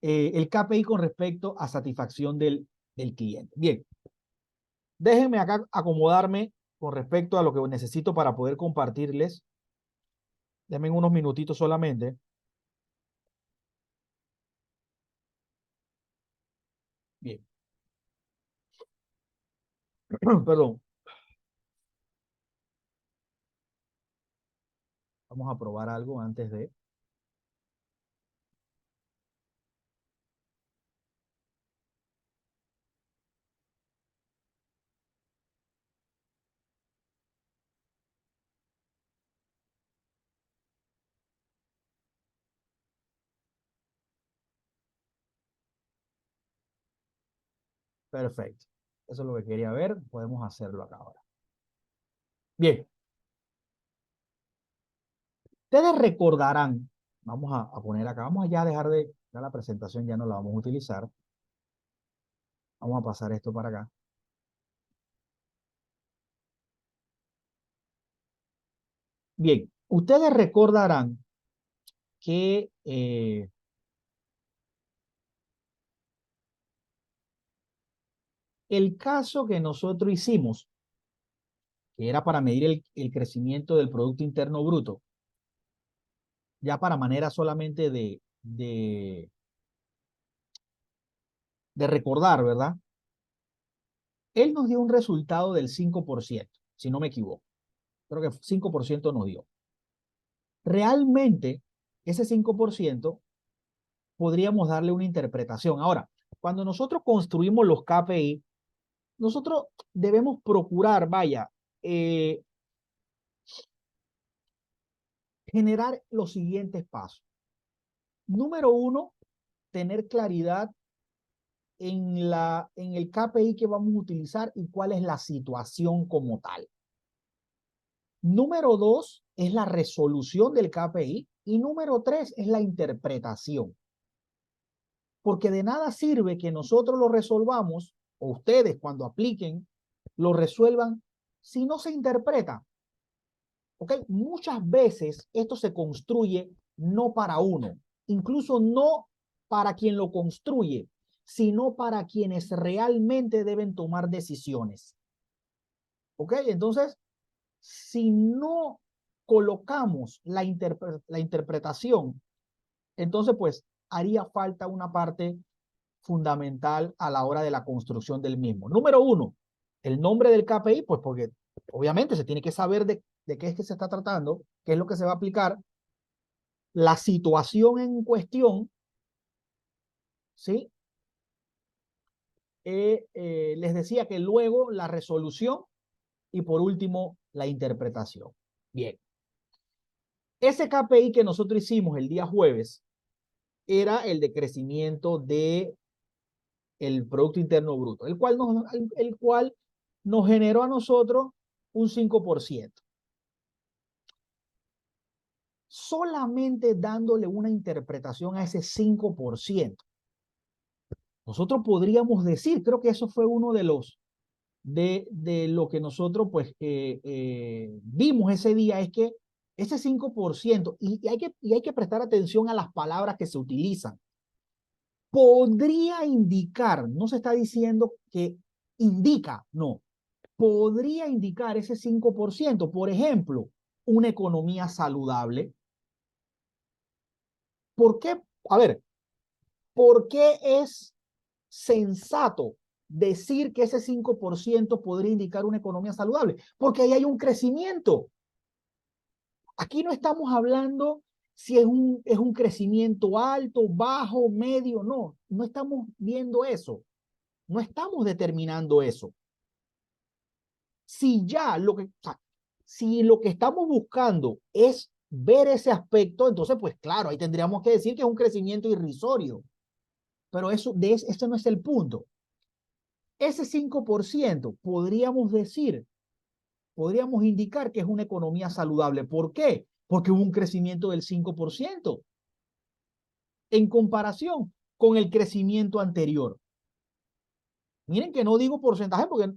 el KPI con respecto a satisfacción del cliente. Bien, déjenme acá acomodarme con respecto a lo que necesito para poder compartirles. Denme unos minutitos solamente. Bien, perdón. Vamos a probar algo antes de... Perfecto. Eso es lo que quería ver. Podemos hacerlo acá ahora. Bien. Ustedes recordarán, vamos a poner acá, vamos a ya dejar de, ya la presentación ya no la vamos a utilizar. Vamos a pasar esto para acá. Bien, ustedes recordarán que el caso que nosotros hicimos, que era para medir el crecimiento del Producto Interno Bruto, ya para manera solamente de recordar, ¿verdad? Él nos dio un resultado del 5%, si no me equivoco. Creo que 5% nos dio. Realmente, ese 5% podríamos darle una interpretación. Ahora, cuando nosotros construimos los KPI, nosotros debemos procurar, vaya, eh, generar los siguientes pasos. Número uno, tener claridad en el KPI que vamos a utilizar y cuál es la situación como tal. Número 2 es la resolución del KPI y número 3 es la interpretación. Porque de nada sirve que nosotros lo resolvamos o ustedes cuando apliquen lo resuelvan si no se interpreta. ¿Ok? Muchas veces esto se construye no para uno, incluso no para quien lo construye, sino para quienes realmente deben tomar decisiones. ¿Ok? Entonces, si no colocamos la interpretación, entonces pues haría falta una parte fundamental a la hora de la construcción del mismo. Número 1, el nombre del KPI, pues porque obviamente se tiene que saber de qué es que se está tratando, qué es lo que se va a aplicar, la situación en cuestión, ¿sí? Les decía que luego la resolución y por último la interpretación. Bien. Ese KPI que nosotros hicimos el día jueves era el de crecimiento de el Producto Interno Bruto, el cual nos generó a nosotros un 5%. Solamente dándole una interpretación a ese 5%. Nosotros podríamos decir, creo que eso fue uno de los, de lo que nosotros pues vimos ese día, es que ese 5%, y hay que prestar atención a las palabras que se utilizan, podría indicar, no se está diciendo que indica, no, podría indicar ese 5%, por ejemplo, una economía saludable. ¿Por qué? A ver, ¿por qué es sensato decir que ese 5% podría indicar una economía saludable? Porque ahí hay un crecimiento. Aquí no estamos hablando si es un crecimiento alto, bajo, medio, no estamos viendo eso, no estamos determinando eso. Si ya si lo que estamos buscando es ver ese aspecto, entonces pues claro, ahí tendríamos que decir que es un crecimiento irrisorio, pero ese no es el punto. Ese 5% podríamos indicar que es una economía saludable. ¿Por qué? Porque hubo un crecimiento del 5% en comparación con el crecimiento anterior. Miren que no digo porcentaje porque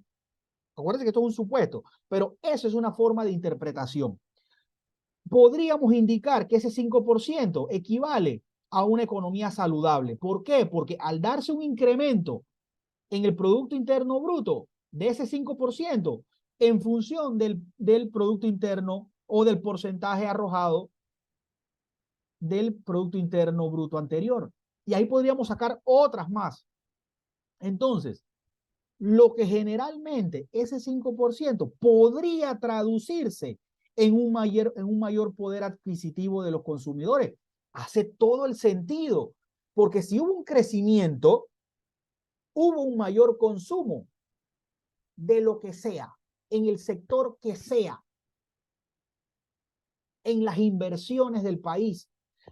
acuérdense que esto es un supuesto, pero eso es una forma de interpretación. Podríamos indicar que ese 5% equivale a una economía saludable. ¿Por qué? Porque al darse un incremento en el Producto Interno Bruto de ese 5% en función del Producto Interno o del porcentaje arrojado del Producto Interno Bruto anterior. Y ahí podríamos sacar otras más. Entonces, lo que generalmente ese 5% podría traducirse en un mayor poder adquisitivo de los consumidores. Hace todo el sentido, porque si hubo un crecimiento, hubo un mayor consumo de lo que sea, en el sector que sea, en las inversiones del país.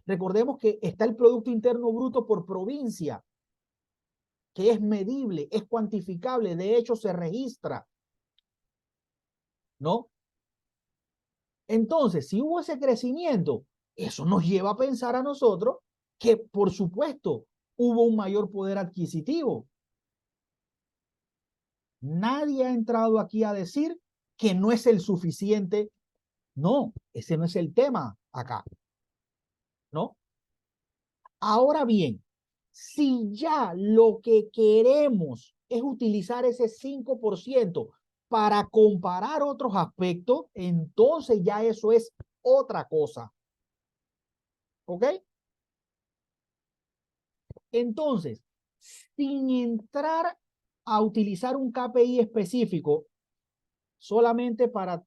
Recordemos que está el Producto Interno Bruto por provincia, que es medible, es cuantificable, de hecho se registra, ¿no? Entonces, si hubo ese crecimiento, eso nos lleva a pensar a nosotros que, por supuesto, hubo un mayor poder adquisitivo. Nadie ha entrado aquí a decir que no es el suficiente. No, ese no es el tema acá, ¿no? Ahora bien, si ya lo que queremos es utilizar ese 5% para comparar otros aspectos, entonces ya eso es otra cosa. ¿Ok? Entonces, sin entrar a utilizar un KPI específico solamente para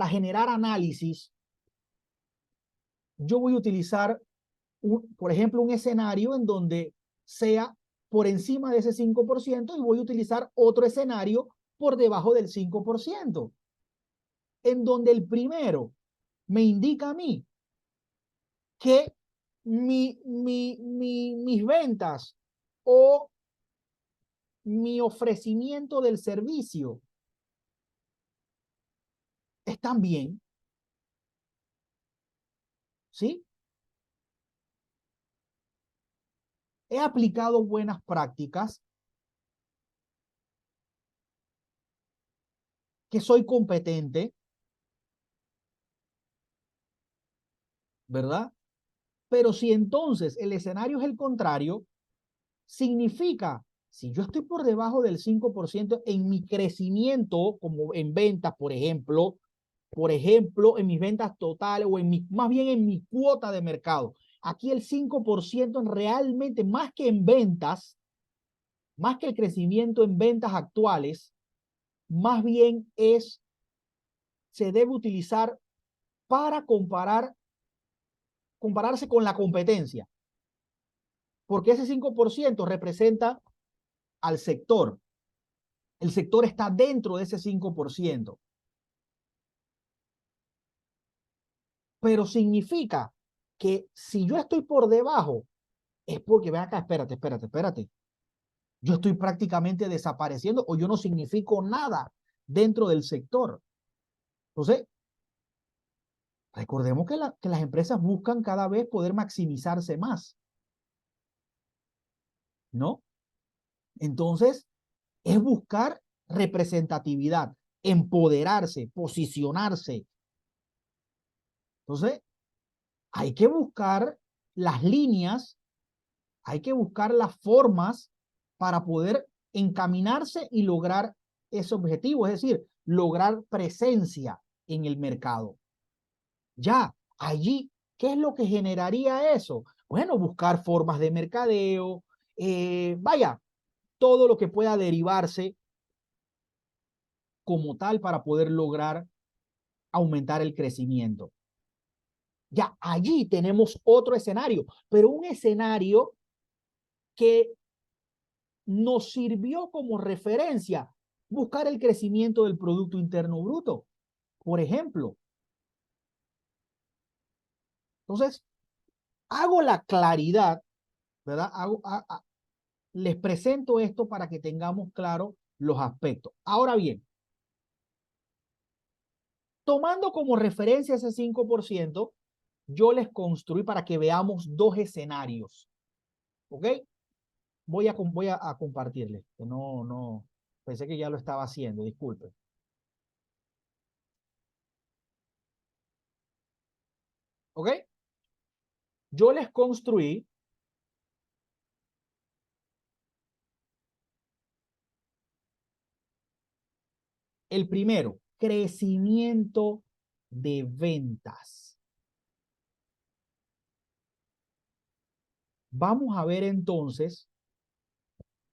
generar análisis, yo voy a utilizar, por ejemplo, un escenario en donde sea por encima de ese 5% y voy a utilizar otro escenario por debajo del 5%, en donde el primero me indica a mí que mis ventas o mi ofrecimiento del servicio están bien, ¿sí? He aplicado buenas prácticas, que soy competente, ¿verdad? Pero si entonces el escenario es el contrario, significa, si yo estoy por debajo del 5% en mi crecimiento, como en ventas, por ejemplo, en mis ventas totales o más bien en mi cuota de mercado. Aquí el 5% realmente, más que en ventas, más que el crecimiento en ventas actuales, más bien se debe utilizar para compararse con la competencia, porque ese 5% representa al sector. El sector está dentro de ese 5%. Pero significa que si yo estoy por debajo, es porque, ven acá, espérate. Yo estoy prácticamente desapareciendo o yo no significo nada dentro del sector. Entonces, recordemos que las empresas buscan cada vez poder maximizarse más, ¿no? Entonces, es buscar representatividad, empoderarse, posicionarse. Entonces, hay que buscar las líneas, hay que buscar las formas para poder encaminarse y lograr ese objetivo, es decir, lograr presencia en el mercado. Ya, allí, ¿qué es lo que generaría eso? Bueno, buscar formas de mercadeo, vaya, todo lo que pueda derivarse como tal para poder lograr aumentar el crecimiento. Ya, allí tenemos otro escenario, pero un escenario que nos sirvió como referencia buscar el crecimiento del Producto Interno Bruto, por ejemplo. Entonces, hago la claridad, ¿verdad? Les presento esto para que tengamos claro los aspectos. Ahora bien, tomando como referencia ese 5%, yo les construí para que veamos dos escenarios. ¿Ok? Voy a compartirles, que no, pensé que ya lo estaba haciendo, disculpe. ¿Ok? Yo les construí el primero, crecimiento de ventas. Vamos a ver entonces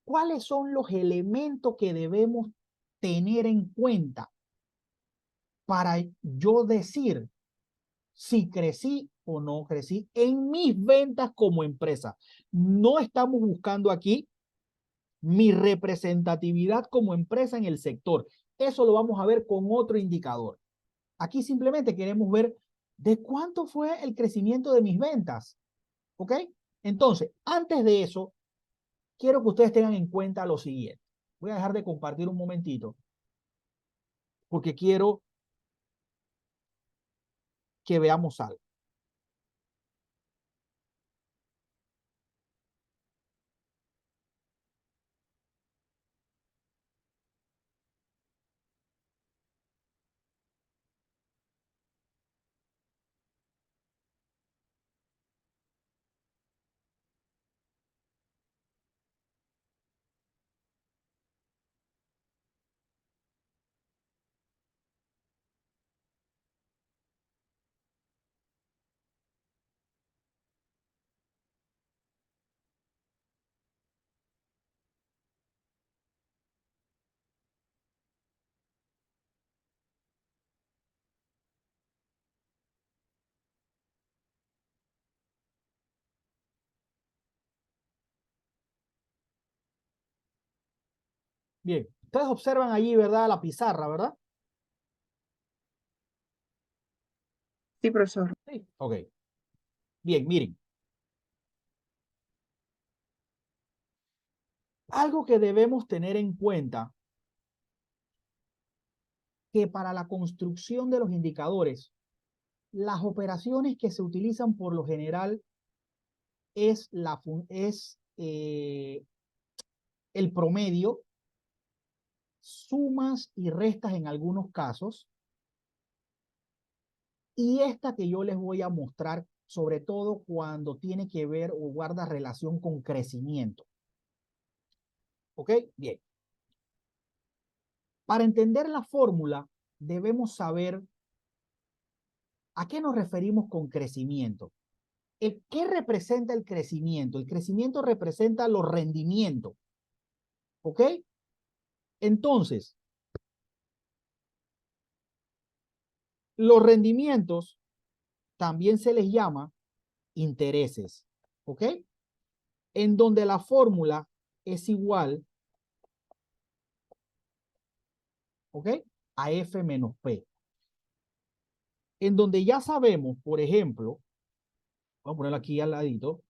cuáles son los elementos que debemos tener en cuenta para yo decir si crecí o no crecí en mis ventas como empresa. No estamos buscando aquí mi representatividad como empresa en el sector. Eso lo vamos a ver con otro indicador. Aquí simplemente queremos ver de cuánto fue el crecimiento de mis ventas. ¿Ok? Entonces, antes de eso, quiero que ustedes tengan en cuenta lo siguiente. Voy a dejar de compartir un momentito porque quiero que veamos algo. Bien, ustedes observan allí, ¿verdad? La pizarra, ¿verdad? Sí, profesor. Sí. Ok. Bien, miren. Algo que debemos tener en cuenta, que para la construcción de los indicadores, las operaciones que se utilizan por lo general es, el promedio, sumas y restas en algunos casos, y esta que yo les voy a mostrar, sobre todo cuando tiene que ver o guarda relación con crecimiento. ¿Ok? Bien. Para entender la fórmula, debemos saber a qué nos referimos con crecimiento. ¿Qué representa el crecimiento? El crecimiento representa los rendimientos. ¿Ok? Entonces, los rendimientos también se les llama intereses. ¿Ok? En donde la fórmula es igual, ¿ok?, a F menos P. En donde ya sabemos, por ejemplo, vamos a ponerlo aquí al ladito,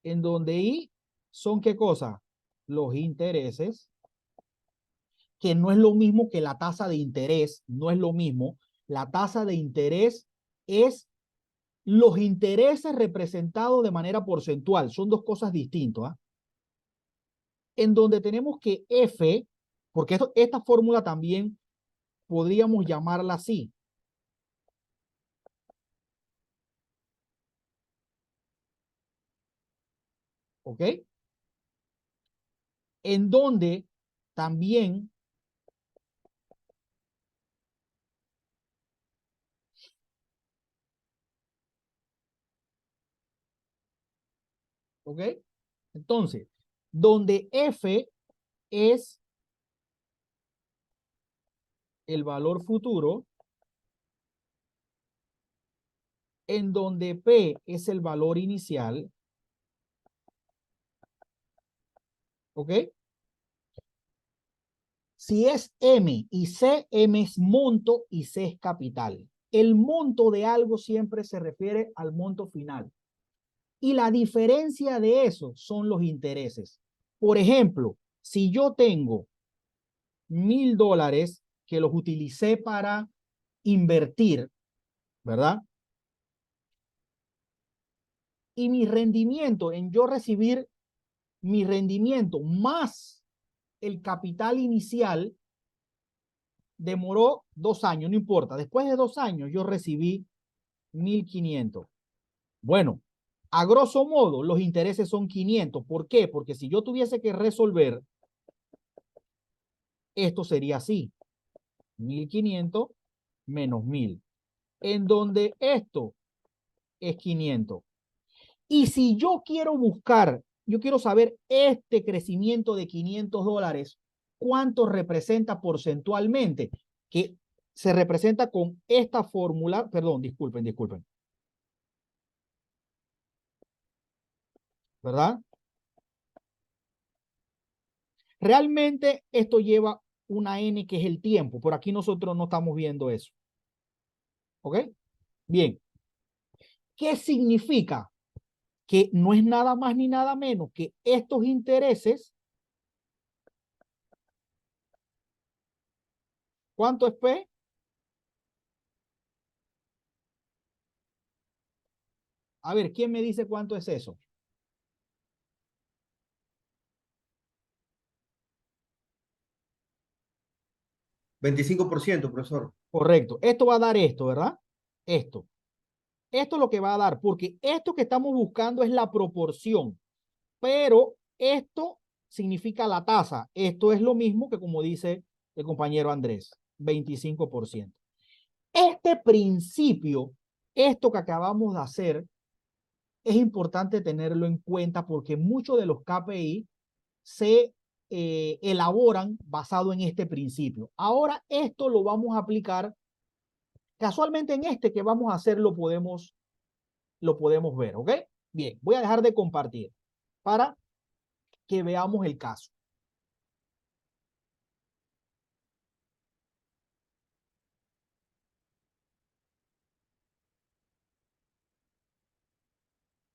en donde I son ¿qué cosa? Los intereses, que no es lo mismo que la tasa de interés, no es lo mismo. La tasa de interés es los intereses representados de manera porcentual, son dos cosas distintas, ¿eh? En donde tenemos que F, porque esta fórmula también podríamos llamarla así. ¿Ok? En donde también, ¿ok? Entonces, donde F es el valor futuro, en donde P es el valor inicial, ¿ok? Si es M y C, M es monto y C es capital. El monto de algo siempre se refiere al monto final. Y la diferencia de eso son los intereses. Por ejemplo, si yo tengo $1,000 que los utilicé para invertir, ¿verdad? Y mi rendimiento, en yo recibir mi rendimiento más el capital inicial, demoró 2 años, no importa. Después de 2 años yo recibí 1,500. Bueno, a grosso modo los intereses son 500. ¿Por qué? Porque si yo tuviese que resolver, esto sería así: 1,500 menos 1,000, en donde esto es 500. Y si yo quiero buscar, yo quiero saber este crecimiento de $500, ¿cuánto representa porcentualmente? Que se representa con esta fórmula, perdón, disculpen, ¿verdad? Realmente esto lleva una N que es el tiempo. Por aquí nosotros no estamos viendo eso. ¿Ok? Bien. ¿Qué significa? Que no es nada más ni nada menos que estos intereses. ¿Cuánto es P? A ver, ¿quién me dice cuánto es eso? 25%, profesor. Correcto. Esto va a dar esto, ¿verdad? Esto. Esto es lo que va a dar, porque esto que estamos buscando es la proporción, pero esto significa la tasa. Esto es lo mismo que, como dice el compañero Andrés, 25%. Este principio, esto que acabamos de hacer, es importante tenerlo en cuenta porque muchos de los KPI se elaboran basado en este principio. Ahora esto lo vamos a aplicar casualmente en este que vamos a hacer, lo podemos ver, ¿ok? Bien, voy a dejar de compartir para que veamos el caso.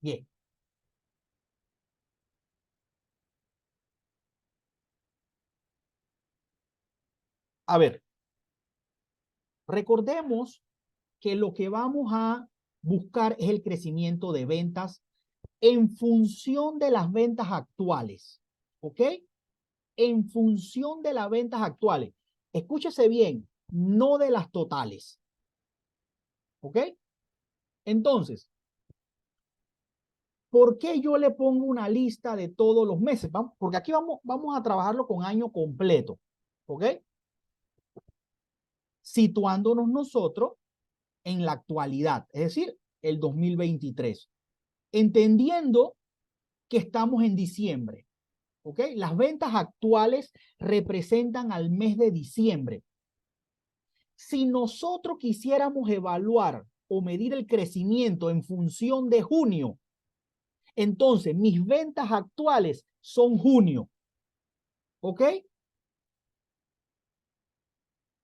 Bien. A ver, recordemos que lo que vamos a buscar es el crecimiento de ventas en función de las ventas actuales, ¿ok? En función de las ventas actuales. Escúchese bien, no de las totales, ¿ok? Entonces, ¿por qué yo le pongo una lista de todos los meses? Porque aquí vamos a trabajarlo con año completo, ¿ok? Situándonos nosotros en la actualidad, es decir, el 2023, entendiendo que estamos en diciembre, ¿ok? Las ventas actuales representan al mes de diciembre. Si nosotros quisiéramos evaluar o medir el crecimiento en función de junio, entonces mis ventas actuales son junio, ¿ok?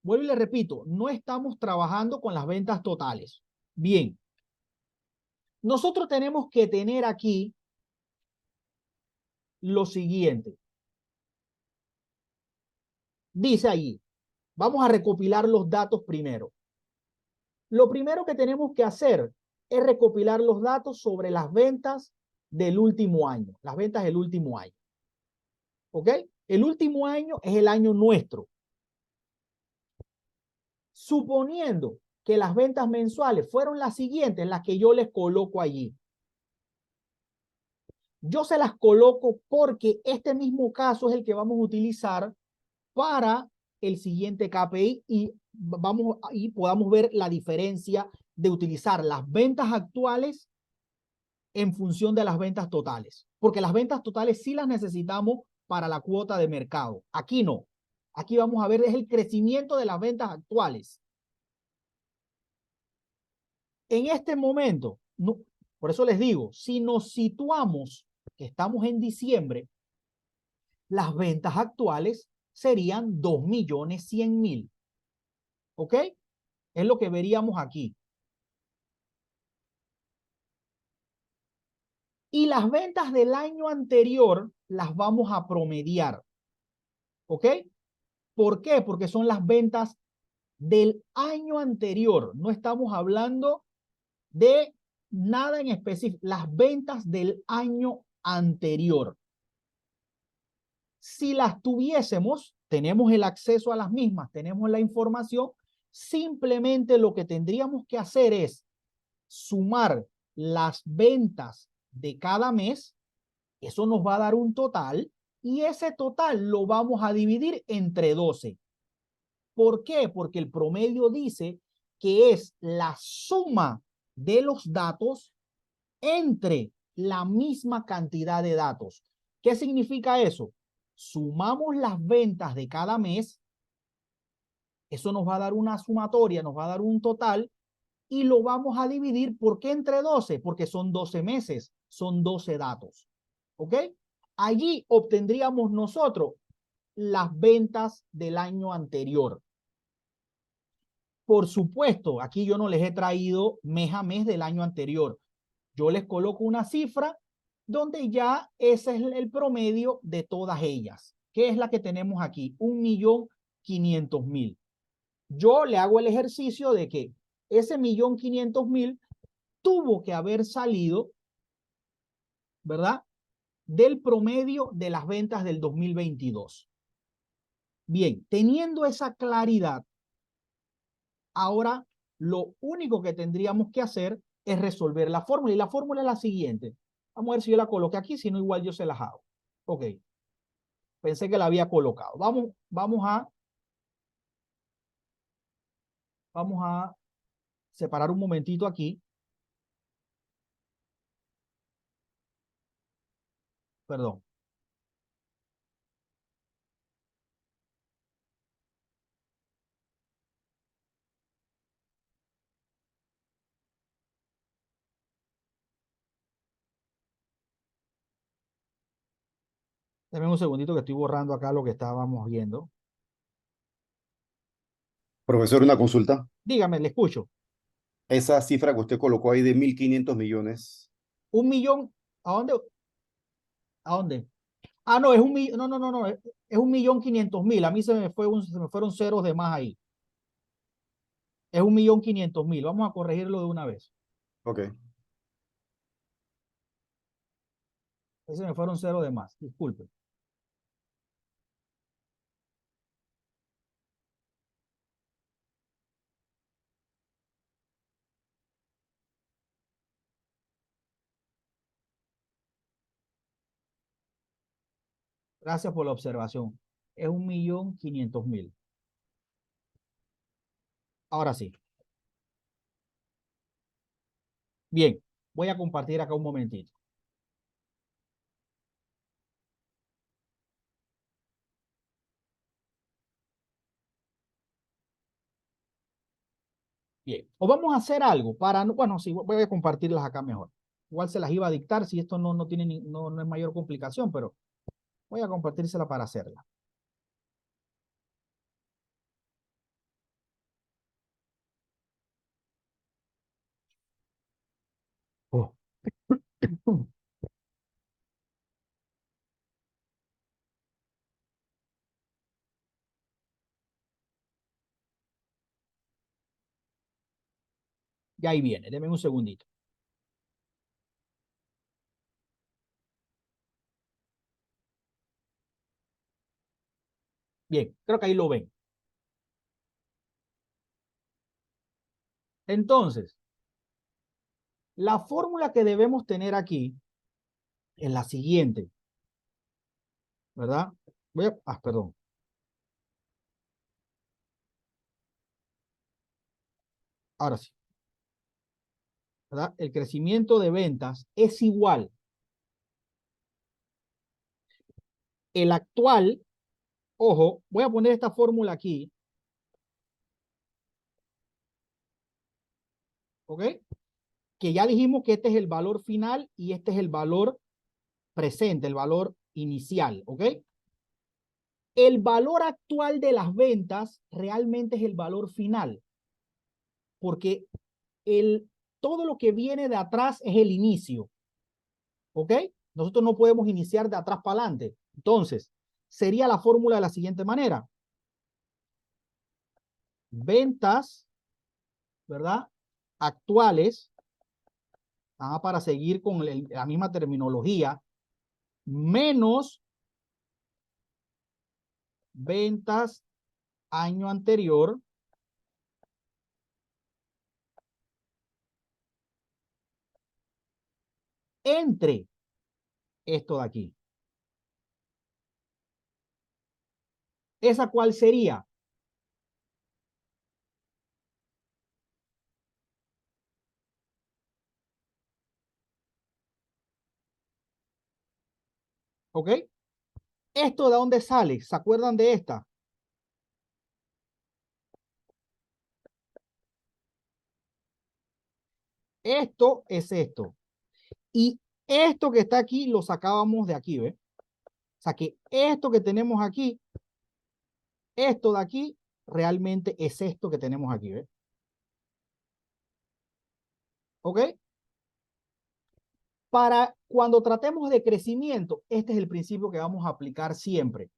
Vuelvo y le repito, no estamos trabajando con las ventas totales. Bien, nosotros tenemos que tener aquí lo siguiente. Dice allí, vamos a recopilar los datos primero. Lo primero que tenemos que hacer es recopilar los datos sobre las ventas del último año, las ventas del último año. ¿Ok? El último año es el año nuestro. Suponiendo que las ventas mensuales fueron las siguientes, las que yo les coloco allí. Yo se las coloco porque este mismo caso es el que vamos a utilizar para el siguiente KPI y podamos ver la diferencia de utilizar las ventas actuales en función de las ventas totales. Porque las ventas totales sí las necesitamos para la cuota de mercado. Aquí no. Aquí vamos a ver es el crecimiento de las ventas actuales. En este momento, no, por eso les digo, si nos situamos, que estamos en diciembre, las ventas actuales serían 2.100.000. ¿Ok? Es lo que veríamos aquí. Y las ventas del año anterior las vamos a promediar. ¿Ok? ¿Por qué? Porque son las ventas del año anterior. No estamos hablando de nada en específico. Las ventas del año anterior. Si las tuviésemos, tenemos el acceso a las mismas, tenemos la información, simplemente lo que tendríamos que hacer es sumar las ventas de cada mes, eso nos va a dar un total, y ese total lo vamos a dividir entre 12. ¿Por qué? Porque el promedio dice que es la suma de los datos entre la misma cantidad de datos. ¿Qué significa eso? Sumamos las ventas de cada mes, eso nos va a dar una sumatoria, nos va a dar un total, y lo vamos a dividir. ¿Por qué entre 12? Porque son 12 meses, son 12 datos. ¿Ok? Allí obtendríamos nosotros las ventas del año anterior. Por supuesto, aquí yo no les he traído mes a mes del año anterior. Yo les coloco una cifra donde ya ese es el promedio de todas ellas. ¿Qué es la que tenemos aquí? 1.500.000. Yo le hago el ejercicio de que ese 1.500.000 tuvo que haber salido, ¿verdad? Del promedio de las ventas del 2022. Bien, teniendo esa claridad, ahora lo único que tendríamos que hacer es resolver la fórmula. Y la fórmula es la siguiente. Vamos a ver si yo la coloqué aquí, si no igual yo se las hago. Ok. Pensé que la había colocado. Vamos a separar un momentito aquí. Perdón. Deme un segundito que estoy borrando acá lo que estábamos viendo. Profesor, una consulta. Dígame, le escucho. Esa cifra que usted colocó ahí de 1.500 millones, 1.000.000. ¿A dónde? ¿A dónde? Ah, no, es un millón, no, es 1.500.000. A mí se me fueron ceros de más ahí. Es 1.500.000. Vamos a corregirlo de una vez. Ok. Ahí se me fueron ceros de más. Disculpe. Gracias por la observación. Es 1.500.000. Ahora sí. Bien, voy a compartir acá un momentito. Bien, o vamos a hacer algo para, bueno, sí, voy a compartirlas acá mejor. Igual se las iba a dictar si esto no tiene no es mayor complicación, pero voy a compartírsela para hacerla. Oh. Y ahí viene, denme un segundito. Bien, creo que ahí lo ven. Entonces, la fórmula que debemos tener aquí es la siguiente, ¿verdad? Perdón. Ahora sí, ¿verdad? El crecimiento de ventas es igual. El actual, ojo, voy a poner esta fórmula aquí, ¿ok? Que ya dijimos que este es el valor final y este es el valor presente, el valor inicial, ¿ok? El valor actual de las ventas realmente es el valor final, porque todo lo que viene de atrás es el inicio, ¿ok? Nosotros no podemos iniciar de atrás para adelante. Entonces, sería la fórmula de la siguiente manera. Ventas, ¿verdad? Actuales, para seguir con la misma terminología, menos ventas año anterior entre esto de aquí. ¿Esa cuál sería? ¿Ok? ¿Esto de dónde sale? ¿Se acuerdan de esta? Esto es esto. Y esto que está aquí lo sacábamos de aquí, ¿ves? O sea que esto que tenemos aquí, esto de aquí, realmente es esto que tenemos aquí, ¿ves? ¿Ok? Para cuando tratemos de crecimiento, este es el principio que vamos a aplicar siempre.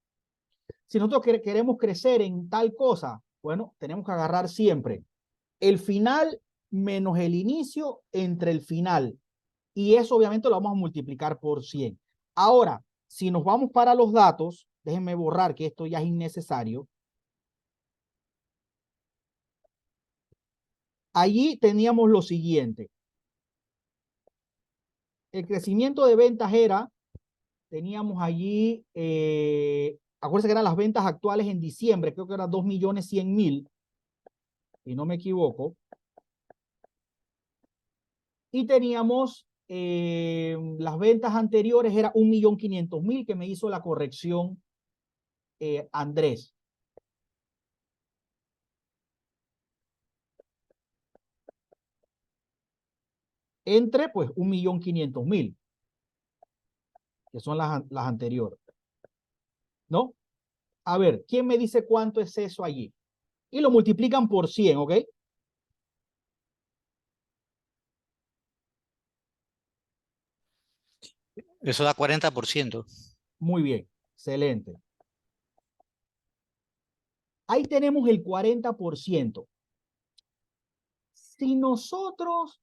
Si nosotros queremos crecer en tal cosa, bueno, tenemos que agarrar siempre el final menos el inicio entre el final. Y eso obviamente lo vamos a multiplicar por 100. Ahora, si nos vamos para los datos, déjenme borrar que esto ya es innecesario. Allí teníamos lo siguiente. El crecimiento de ventas era, teníamos allí, acuérdense que eran las ventas actuales en diciembre, creo que eran 2.100.000, si no me equivoco. Y teníamos las ventas anteriores, era 1.500.000, que me hizo la corrección Andrés. Entre, pues, 1.500.000, que son las anteriores, ¿no? A ver, ¿quién me dice cuánto es eso allí? Y lo multiplican por 100, ¿ok? Eso da 40%. Muy bien, excelente. Ahí tenemos el 40%. Si nosotros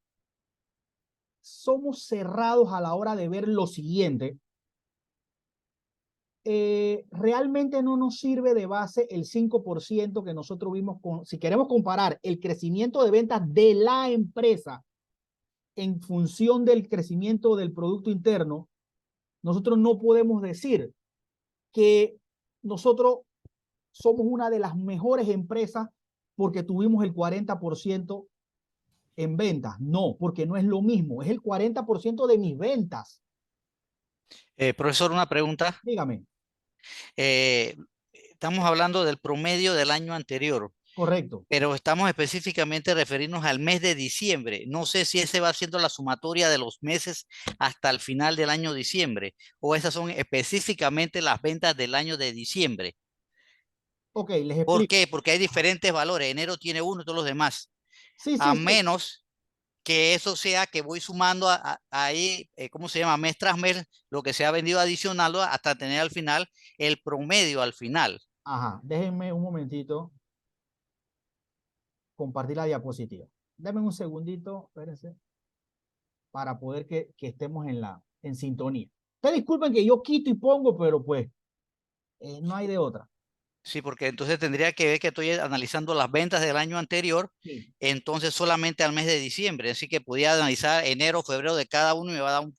somos cerrados a la hora de ver lo siguiente, realmente no nos sirve de base el 5% que nosotros vimos si queremos comparar el crecimiento de ventas de la empresa en función del crecimiento del Producto Interno. Nosotros no podemos decir que nosotros somos una de las mejores empresas porque tuvimos el 40% en ventas. No, porque no es lo mismo, es el 40% de mis ventas. Profesor, una pregunta. Dígame. Estamos hablando del promedio del año anterior, Correcto. pero estamos específicamente refiriéndonos al mes de diciembre. No sé si ese va siendo la sumatoria de los meses hasta el final del año diciembre, o esas son específicamente las ventas del año de diciembre. Ok, les ¿Por explico. qué? Porque hay diferentes valores. Enero tiene uno y todos los demás. Sí, A sí, sí. menos que eso sea que voy sumando ahí, ¿cómo se llama? Mes tras mes, lo que se ha vendido adicional hasta tener al final el promedio al final. Ajá, déjenme un momentito compartir la diapositiva. Denme un segundito, espérense, para poder que estemos en sintonía. Ustedes disculpen que yo quito y pongo, pero pues no hay de otra. Sí, porque entonces tendría que ver que estoy analizando las ventas del año anterior, Sí. entonces solamente al mes de diciembre, así que podía analizar enero, febrero de cada uno y me va a dar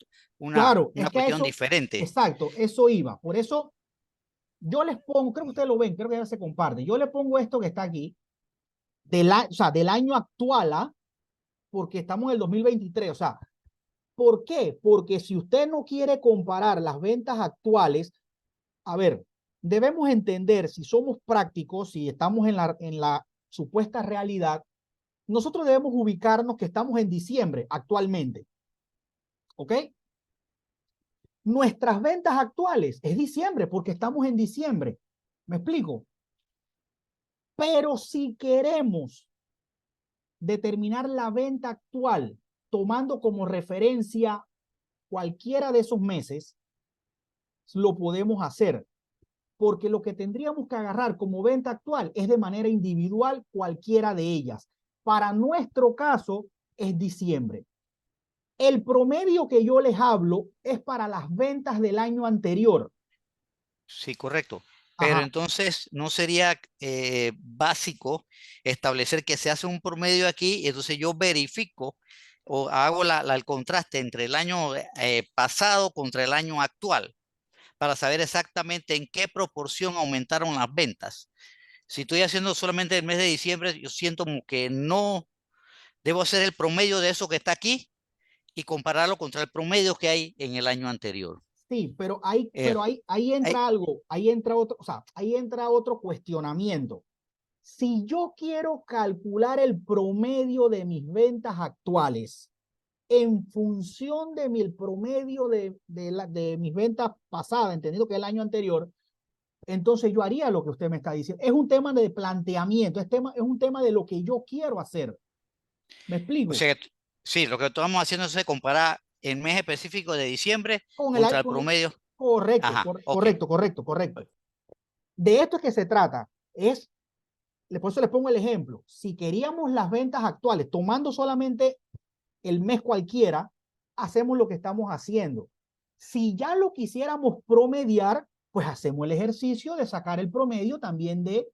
Claro, es una que a cuestión eso, diferente. exacto, eso iba. Por eso yo les pongo, creo que ustedes lo ven, creo que ya se comparte. Yo le pongo esto que está aquí, o sea, del año actual, ¿ah? Porque estamos en el 2023. O sea, ¿por qué? Porque si usted no quiere comparar las ventas actuales, a ver, debemos entender si somos prácticos, si estamos en la supuesta realidad, nosotros debemos ubicarnos que estamos en diciembre actualmente. ¿Ok? Nuestras ventas actuales es diciembre porque estamos en diciembre. ¿Me explico? Pero si queremos determinar la venta actual tomando como referencia cualquiera de esos meses, lo podemos hacer. Porque lo que tendríamos que agarrar como venta actual es de manera individual cualquiera de ellas. Para nuestro caso es diciembre. El promedio que yo les hablo es para las ventas del año anterior. Sí, correcto. Pero Ajá. entonces no sería básico establecer que se hace un promedio aquí y entonces yo verifico o hago el contraste entre el año pasado contra el año actual para saber exactamente en qué proporción aumentaron las ventas. Si estoy haciendo solamente el mes de diciembre, yo siento como que no debo hacer el promedio de eso que está aquí y compararlo contra el promedio que hay en el año anterior. Sí, pero Eh, ahí hay- entra algo, ahí entra otro, o sea, ahí entra otro cuestionamiento. Si yo quiero calcular el promedio de mis ventas actuales en función de el promedio de mis ventas pasadas, entendido que es el año anterior, entonces yo haría lo que usted me está diciendo. Es un tema de planteamiento, es un tema de lo que yo quiero hacer. ¿Me o explico? sea, sí, lo que estamos haciendo es comparar el mes específico de diciembre Con contra el con promedio. correcto, Ajá, ok. correcto, correcto, correcto. De esto es que se trata. Por eso les pongo el ejemplo. Si queríamos las ventas actuales, tomando solamente el mes cualquiera, hacemos lo que estamos haciendo. Si ya lo quisiéramos promediar, pues hacemos el ejercicio de sacar el promedio también de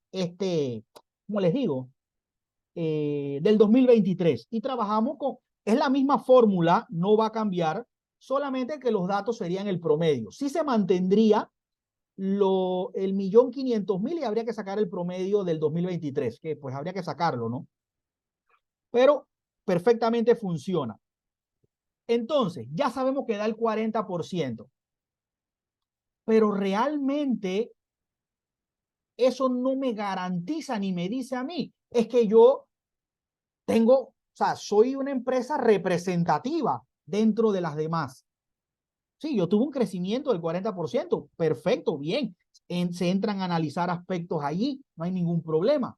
como les digo, del 2023. Y trabajamos es la misma fórmula, no va a cambiar, solamente que los datos serían el promedio. Sí se mantendría el 1.500.000 y habría que sacar el promedio del 2023, que pues habría que sacarlo, ¿no? Pero perfectamente funciona. Entonces, ya sabemos que da el 40%, pero realmente eso no me garantiza ni me dice a mí, es que yo o sea, soy una empresa representativa dentro de las demás. Sí, yo tuve un crecimiento del 40%, perfecto, bien. Se entran a analizar aspectos allí, no hay ningún problema.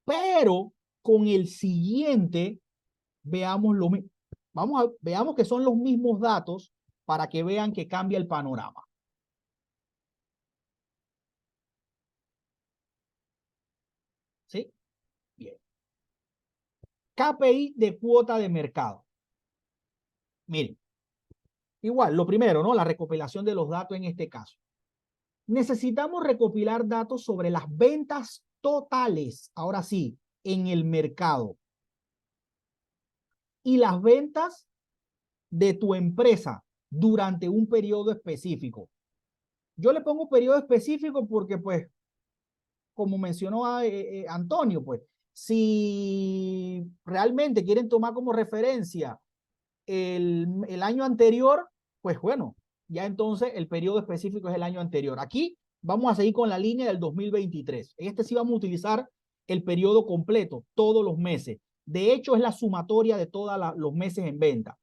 Pero con el siguiente, veamos que son los mismos datos, para que vean que cambia el panorama. ¿Sí? Bien. KPI de cuota de mercado. Miren, igual, lo primero, ¿no? La recopilación de los datos en este caso. Necesitamos recopilar datos sobre las ventas totales, ahora sí, en el mercado. Y las ventas de tu empresa durante un periodo específico. Yo le pongo periodo específico porque, pues, como mencionó Antonio, pues, si realmente quieren tomar como referencia el año anterior, pues bueno, ya entonces el periodo específico es el año anterior. Aquí vamos a seguir con la línea del 2023. En este sí vamos a utilizar el periodo completo, todos los meses. De hecho, es la sumatoria de todos los meses en venta.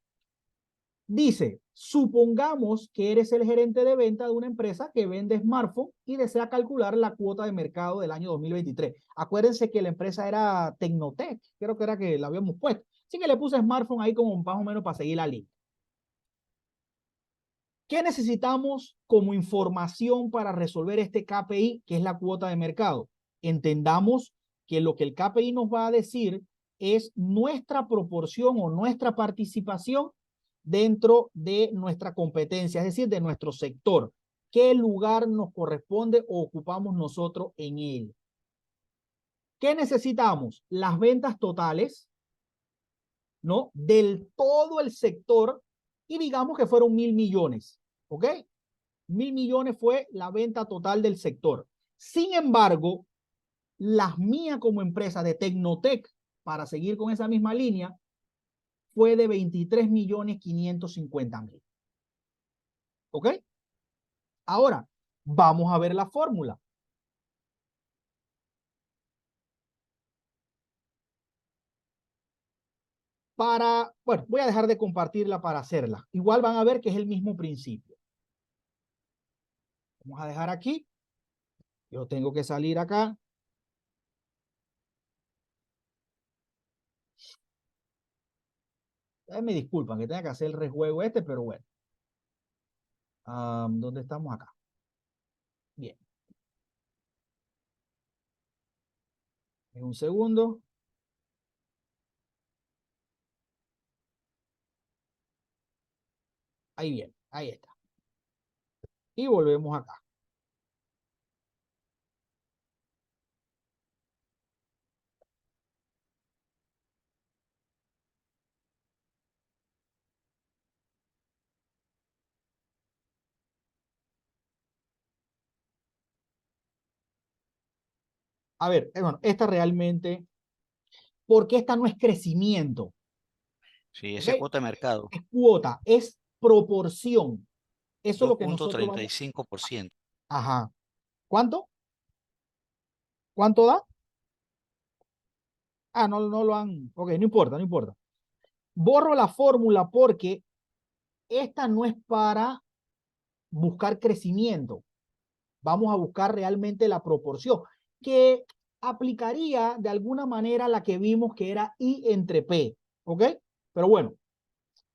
Dice, supongamos que eres el gerente de venta de una empresa que vende smartphone y desea calcular la cuota de mercado del año 2023. Acuérdense que la empresa era Tecnotec, creo que era que la habíamos puesto. Así que le puse smartphone ahí como más o menos para seguir la línea. ¿Qué necesitamos como información para resolver este KPI, que es la cuota de mercado? Entendamos que lo que el KPI nos va a decir es nuestra proporción o nuestra participación dentro de nuestra competencia, es decir, de nuestro sector. ¿Qué lugar nos corresponde o ocupamos nosotros en él? ¿Qué necesitamos? Las ventas totales, ¿no? Del todo el sector, y digamos que fueron 1.000 millones, ¿ok? 1.000 millones fue la venta total del sector. Sin embargo, las mías como empresa de Tecnotec, para seguir con esa misma línea, fue de 23.550.000. ¿Ok? Ahora, vamos a ver la fórmula. Bueno, voy a dejar de compartirla para hacerla. Igual van a ver que es el mismo principio. Vamos a dejar aquí. Yo tengo que salir acá. Me disculpan que tenga que hacer el rejuego este, pero bueno. ¿Dónde estamos acá? Bien. En un segundo. Ahí bien, ahí está. Y volvemos acá. A ver, bueno, esta realmente, porque esta no es crecimiento, Sí, ese ¿ok? es cuota de mercado. Es cuota, es proporción. Eso es lo que nosotros vamos. 2.35%. Ajá. ¿Cuánto? ¿Cuánto da? Ah, no, no lo han. Ok, no importa, no importa. Borro la fórmula porque esta no es para buscar crecimiento. Vamos a buscar realmente la proporción, que aplicaría de alguna manera la que vimos que era I entre P. ¿Ok? Pero bueno,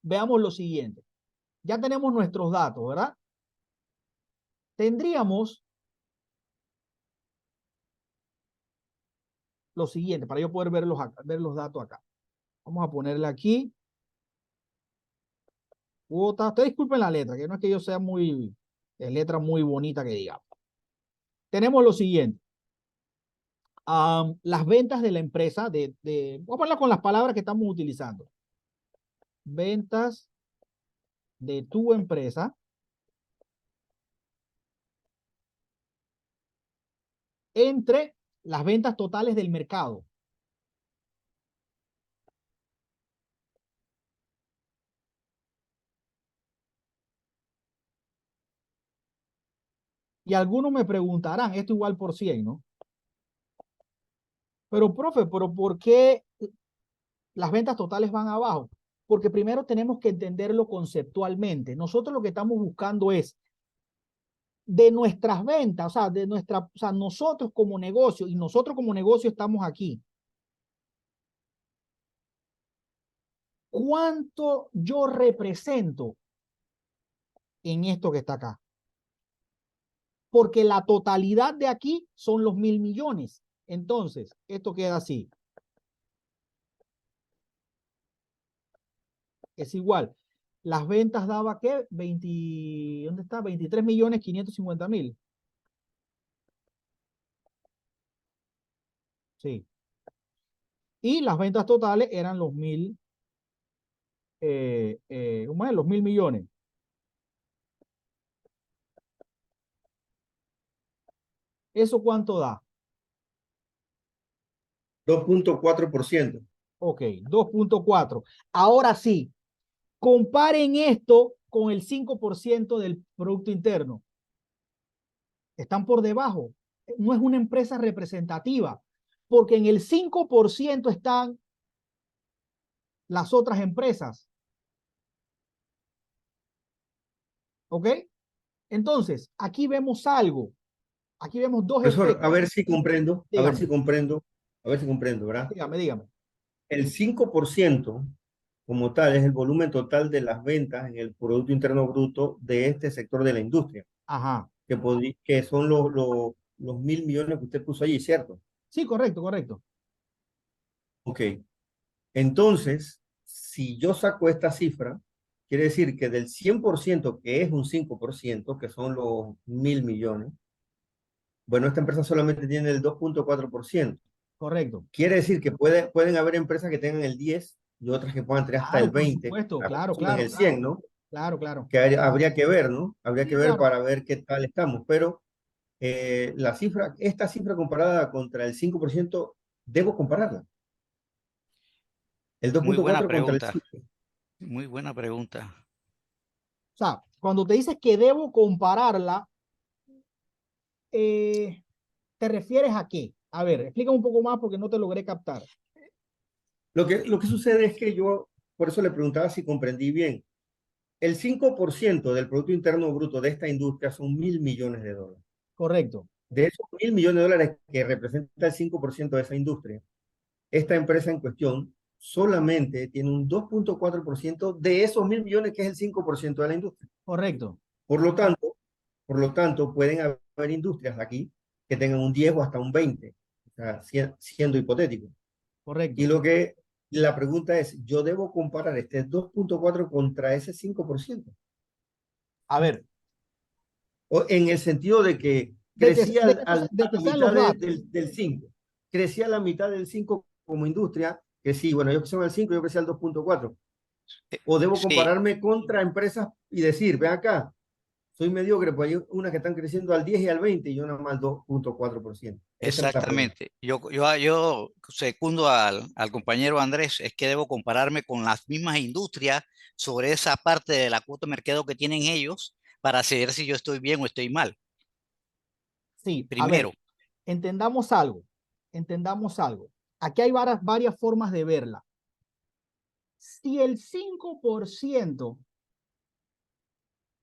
veamos lo siguiente. Ya tenemos nuestros datos, ¿verdad? Tendríamos lo siguiente, para yo poder ver los datos acá. Vamos a ponerle aquí. Cuota. Ustedes disculpen la letra, que no es que yo sea muy, letra muy bonita que digamos. Tenemos lo siguiente. Las ventas de la empresa, voy a ponerla con las palabras que estamos utilizando. Ventas de tu empresa entre las ventas totales del mercado. Y algunos me preguntarán, esto igual por 100, ¿no? Pero, profe, ¿por qué las ventas totales van abajo? Porque primero tenemos que entenderlo conceptualmente. Nosotros lo que estamos buscando es de nuestras ventas, o sea, nosotros como negocio, y nosotros como negocio estamos aquí. ¿Cuánto yo represento en esto que está acá. Porque la totalidad de aquí son los 1.000 millones. Entonces, esto queda así. Es igual. Las ventas daba ¿qué? 20, ¿dónde está? 23.550.000. Sí. Y las ventas totales eran los 1.000, ¿cómo es? Los 1.000 millones. ¿Eso cuánto da? 2.4%. Ok, 2.4. Ahora sí, comparen esto con el 5% del Producto Interno. Están por debajo. No es una empresa representativa, porque en el 5% están las otras empresas. ¿Ok? Entonces, aquí vemos algo. Aquí vemos dos Profesor, efectos. a ver si comprendo, Dígame, ¿verdad? dígame. El 5% como tal es el volumen total de las ventas en el Producto Interno Bruto de este sector de la industria, Ajá. que son los 1.000 millones que usted puso allí, ¿cierto? Sí, correcto, correcto. Ok. Entonces, si yo saco esta cifra, quiere decir que del 100%, que es un 5%, que son los 1.000 millones, bueno, esta empresa solamente tiene el 2.4%. Correcto. Quiere decir que pueden haber empresas que tengan el 10 y otras que puedan tener hasta Claro, el por 20, supuesto, otras claro, suben claro, el 100, claro. ¿no? Claro, claro. Que habría que ver, ¿no? Habría que Sí, ver claro. para ver qué tal estamos. Pero esta cifra comparada contra el 5%, debo compararla. El Muy buena 2.4 contra el pregunta. 5. Muy buena pregunta. O sea, cuando te dices que debo compararla, ¿te refieres a qué? A ver, explícame un poco más porque no te logré captar. Lo que sucede es que yo, por eso le preguntaba si comprendí bien. El 5% del Producto Interno Bruto de esta industria son 1.000 millones de dólares. Correcto, De esos 1.000 millones de dólares que representa el 5% de esa industria, esta empresa en cuestión solamente tiene un 2.4% de esos 1.000 millones, que es el 5% de la industria. correcto, Por lo tanto, pueden haber industrias aquí que tengan un 10 o hasta un 20, o sea, siendo hipotético. Y correcto. la pregunta es, ¿yo debo comparar este 2.4 contra ese 5%? A ver, O en el sentido de que de que, crecía de que, a de que la sean los mitad datos. del 5. Crecía a la mitad del 5 como industria, que sí, bueno, yo crecí al 5, yo crecí al 2.4. O debo Sí, compararme contra empresas y decir, ven acá, soy mediocre, pues hay unas que están creciendo al 10 y al 20 y yo nada más al 2.4%. Esa es la pregunta. exactamente. Yo secundo al compañero Andrés, es que debo compararme con las mismas industrias sobre esa parte de la cuota de mercado que tienen ellos para saber si yo estoy bien o estoy mal. Sí, a ver, Primero, entendamos algo, entendamos algo. Aquí hay varias formas de verla. Si el 5%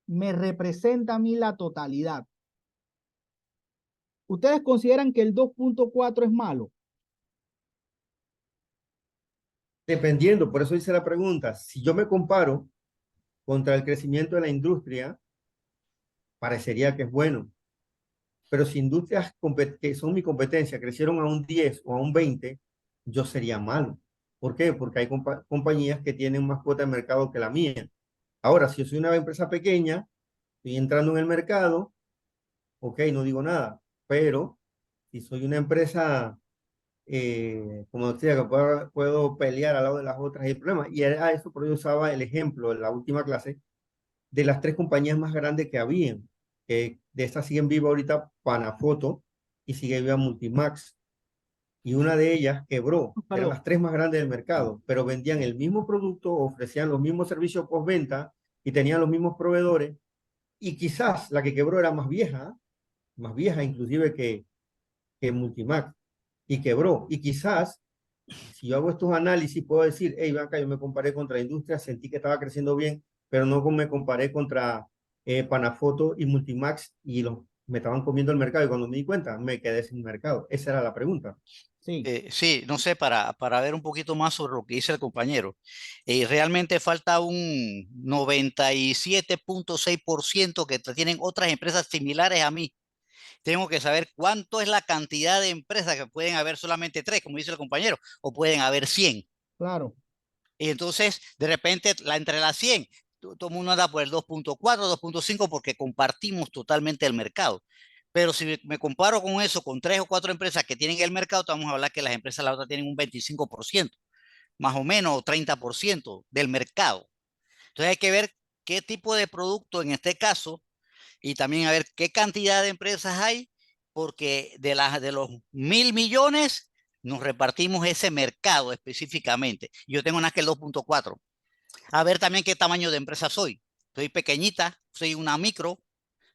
me representa a mí la totalidad, ¿ustedes consideran que el 2.4 es malo? Dependiendo, por eso hice la pregunta, si yo me comparo contra el crecimiento de la industria, parecería que es bueno. Pero si industrias que son mi competencia crecieron a un 10 o a un 20, yo sería malo. ¿Por qué? Porque hay compañías que tienen más cuota de mercado que la mía. Ahora, si yo soy una empresa pequeña, estoy entrando en el mercado, ok, no digo nada. Pero si soy una empresa, como decía, que puedo pelear al lado de las otras, hay problemas. Y a eso por eso usaba el ejemplo en la última clase de las tres compañías más grandes que habían. De estas siguen viva ahorita Panafoto y sigue viva Multimax. Y una de ellas quebró. Eran Perdón, las tres más grandes del mercado, pero vendían el mismo producto, ofrecían los mismos servicios postventa y tenían los mismos proveedores. Y quizás la que quebró era más vieja inclusive que Multimax, y quebró. Y quizás, si yo hago estos análisis, puedo decir, hey, acá yo me comparé contra la industria, sentí que estaba creciendo bien, pero no me comparé contra Panafoto y Multimax, y me estaban comiendo el mercado y cuando me di cuenta me quedé sin mercado. Esa era la pregunta. Sí, Sí, no sé, para ver un poquito más sobre lo que dice el compañero. Realmente falta un 97.6% que tienen otras empresas similares a mí. Tengo que saber cuánto es la cantidad de empresas que pueden haber solamente 3, como dice el compañero, o pueden haber 100. claro. Y entonces, de repente, entre las 100, todo el mundo anda por el 2.4, 2.5 porque compartimos totalmente el mercado. Pero si me comparo con eso, con 3 o 4 empresas que tienen el mercado, estamos a hablar que las empresas la otra tienen un 25%, más o menos, o 30% del mercado. Entonces hay que ver qué tipo de producto en este caso y también a ver qué cantidad de empresas hay, porque de los 1.000 millones nos repartimos ese mercado específicamente. Yo tengo que el 2.4. A ver también qué tamaño de empresa soy. Soy pequeñita, soy una micro,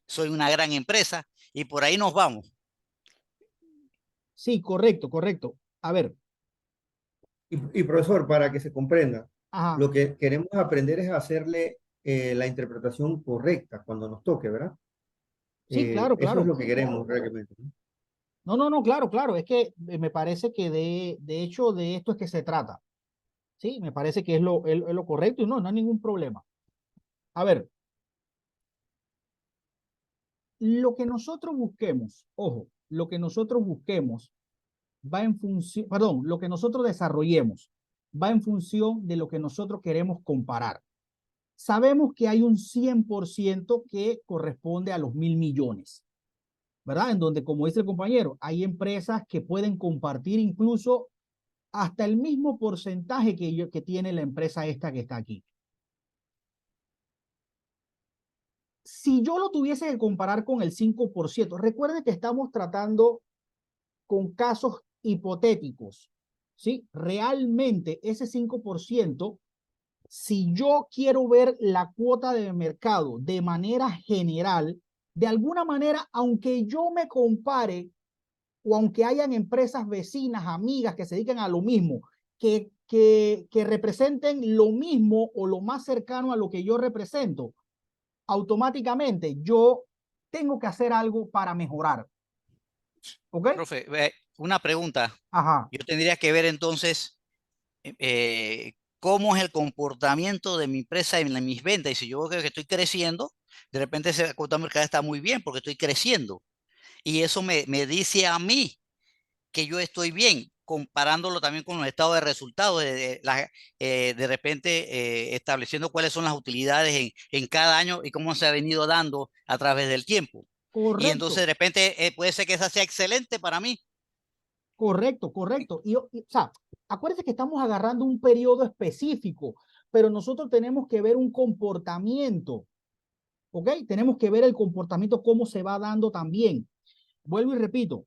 soy una gran empresa y por ahí nos vamos. Sí, correcto, correcto. A ver, Y profesor, para que se comprenda, ajá. lo que queremos aprender es hacerle la interpretación correcta cuando nos toque, ¿verdad? Sí, claro, Eso es claro. lo que queremos realmente, ¿no? No, no, no, claro, claro. Es que me parece que de hecho de esto es que se trata. Sí, me parece que es lo correcto y no, no hay ningún problema. A ver, lo que nosotros busquemos, ojo, lo que nosotros busquemos va en función, perdón, lo que nosotros desarrollemos va en función de lo que nosotros queremos comparar. Sabemos que hay un 100% que corresponde a los 1.000 millones, ¿verdad? En donde, como dice el compañero, hay empresas que pueden compartir incluso hasta el mismo porcentaje que tiene la empresa esta que está aquí. Si yo lo tuviese que comparar con el 5%, recuerde que estamos tratando con casos hipotéticos, ¿sí? Realmente ese 5%, si yo quiero ver la cuota de mercado de manera general, de alguna manera, aunque yo me compare o aunque hayan empresas vecinas, amigas que se dedican a lo mismo, que representen lo mismo o lo más cercano a lo que yo represento, automáticamente yo tengo que hacer algo para mejorar. ¿Ok? Profe, una pregunta. Ajá. Yo tendría que ver entonces cómo es el comportamiento de mi empresa en mis ventas. Y si yo veo que estoy creciendo, de repente ese cuota de mercado está muy bien porque estoy creciendo. Y eso me dice a mí que yo estoy bien, comparándolo también con los estados de resultados, de repente estableciendo cuáles son las utilidades en cada año y cómo se ha venido dando a través del tiempo. Y entonces Correcto, de repente puede ser que esa sea excelente para mí. correcto, correcto. O sea, acuérdense que estamos agarrando un periodo específico, pero nosotros tenemos que ver un comportamiento, ¿ok? Tenemos que ver el comportamiento, cómo se va dando también. Vuelvo y repito,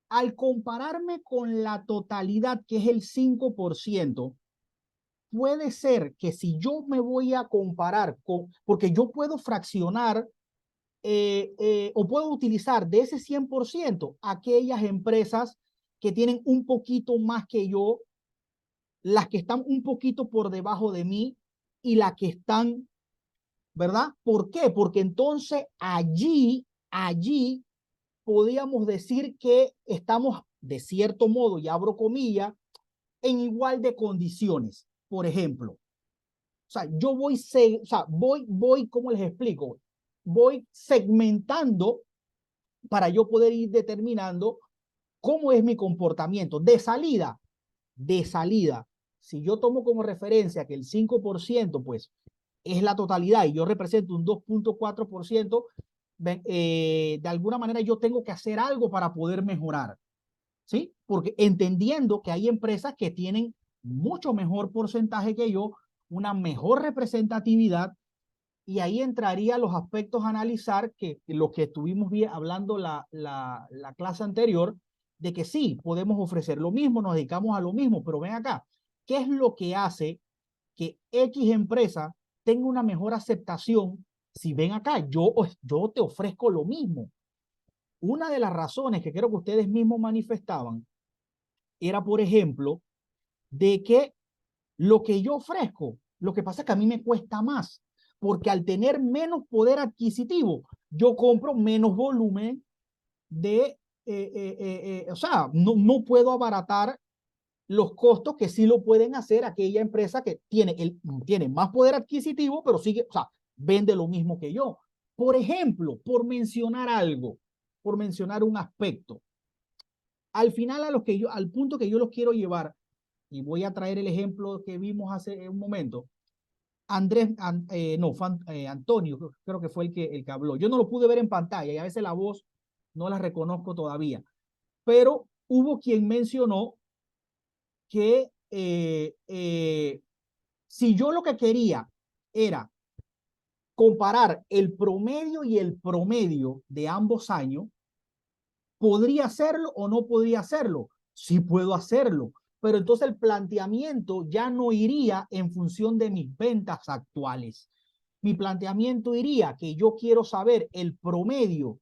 al compararme con la totalidad, que es el 5%, puede ser que si yo me voy a comparar con, porque yo puedo fraccionar o puedo utilizar de ese 100% aquellas empresas que tienen un poquito más que yo, las que están un poquito por debajo de mí y las que están, ¿verdad? ¿Por qué? Porque entonces allí podríamos decir que estamos de cierto modo, y abro comillas, en igual de condiciones. Por ejemplo, o sea, yo voy, ¿cómo les explico? Voy segmentando para yo poder ir determinando cómo es mi comportamiento de salida. Si yo tomo como referencia que el 5% pues es la totalidad y yo represento un 2.4%, de alguna manera yo tengo que hacer algo para poder mejorar, ¿sí? Porque entendiendo que hay empresas que tienen mucho mejor porcentaje que yo, una mejor representatividad, y ahí entraría los aspectos a analizar que lo que estuvimos hablando la clase anterior, de que sí, podemos ofrecer lo mismo, nos dedicamos a lo mismo, pero ven acá, ¿qué es lo que hace que X empresa tenga una mejor aceptación? Si ven acá, yo te ofrezco lo mismo. Una de las razones que creo que ustedes mismos manifestaban era, por ejemplo, de que lo que yo ofrezco, lo que pasa es que a mí me cuesta más. porque al tener menos poder adquisitivo, yo compro menos volumen de, o sea, no puedo abaratar los costos que sí lo pueden hacer aquella empresa que tiene más poder adquisitivo, pero sigue, o sea, vende lo mismo que yo. Por ejemplo, por mencionar algo, por mencionar un aspecto, al final al punto que yo los quiero llevar, y voy a traer el ejemplo que vimos hace un momento, Antonio, creo que fue el que habló. Yo no lo pude ver en pantalla y a veces la voz no la reconozco todavía, pero hubo quien mencionó que si yo lo que quería era comparar el promedio y el promedio de ambos años, ¿podría hacerlo o no podría hacerlo? Sí puedo hacerlo, pero entonces el planteamiento ya no iría en función de mis ventas actuales. Mi planteamiento iría que yo quiero saber el promedio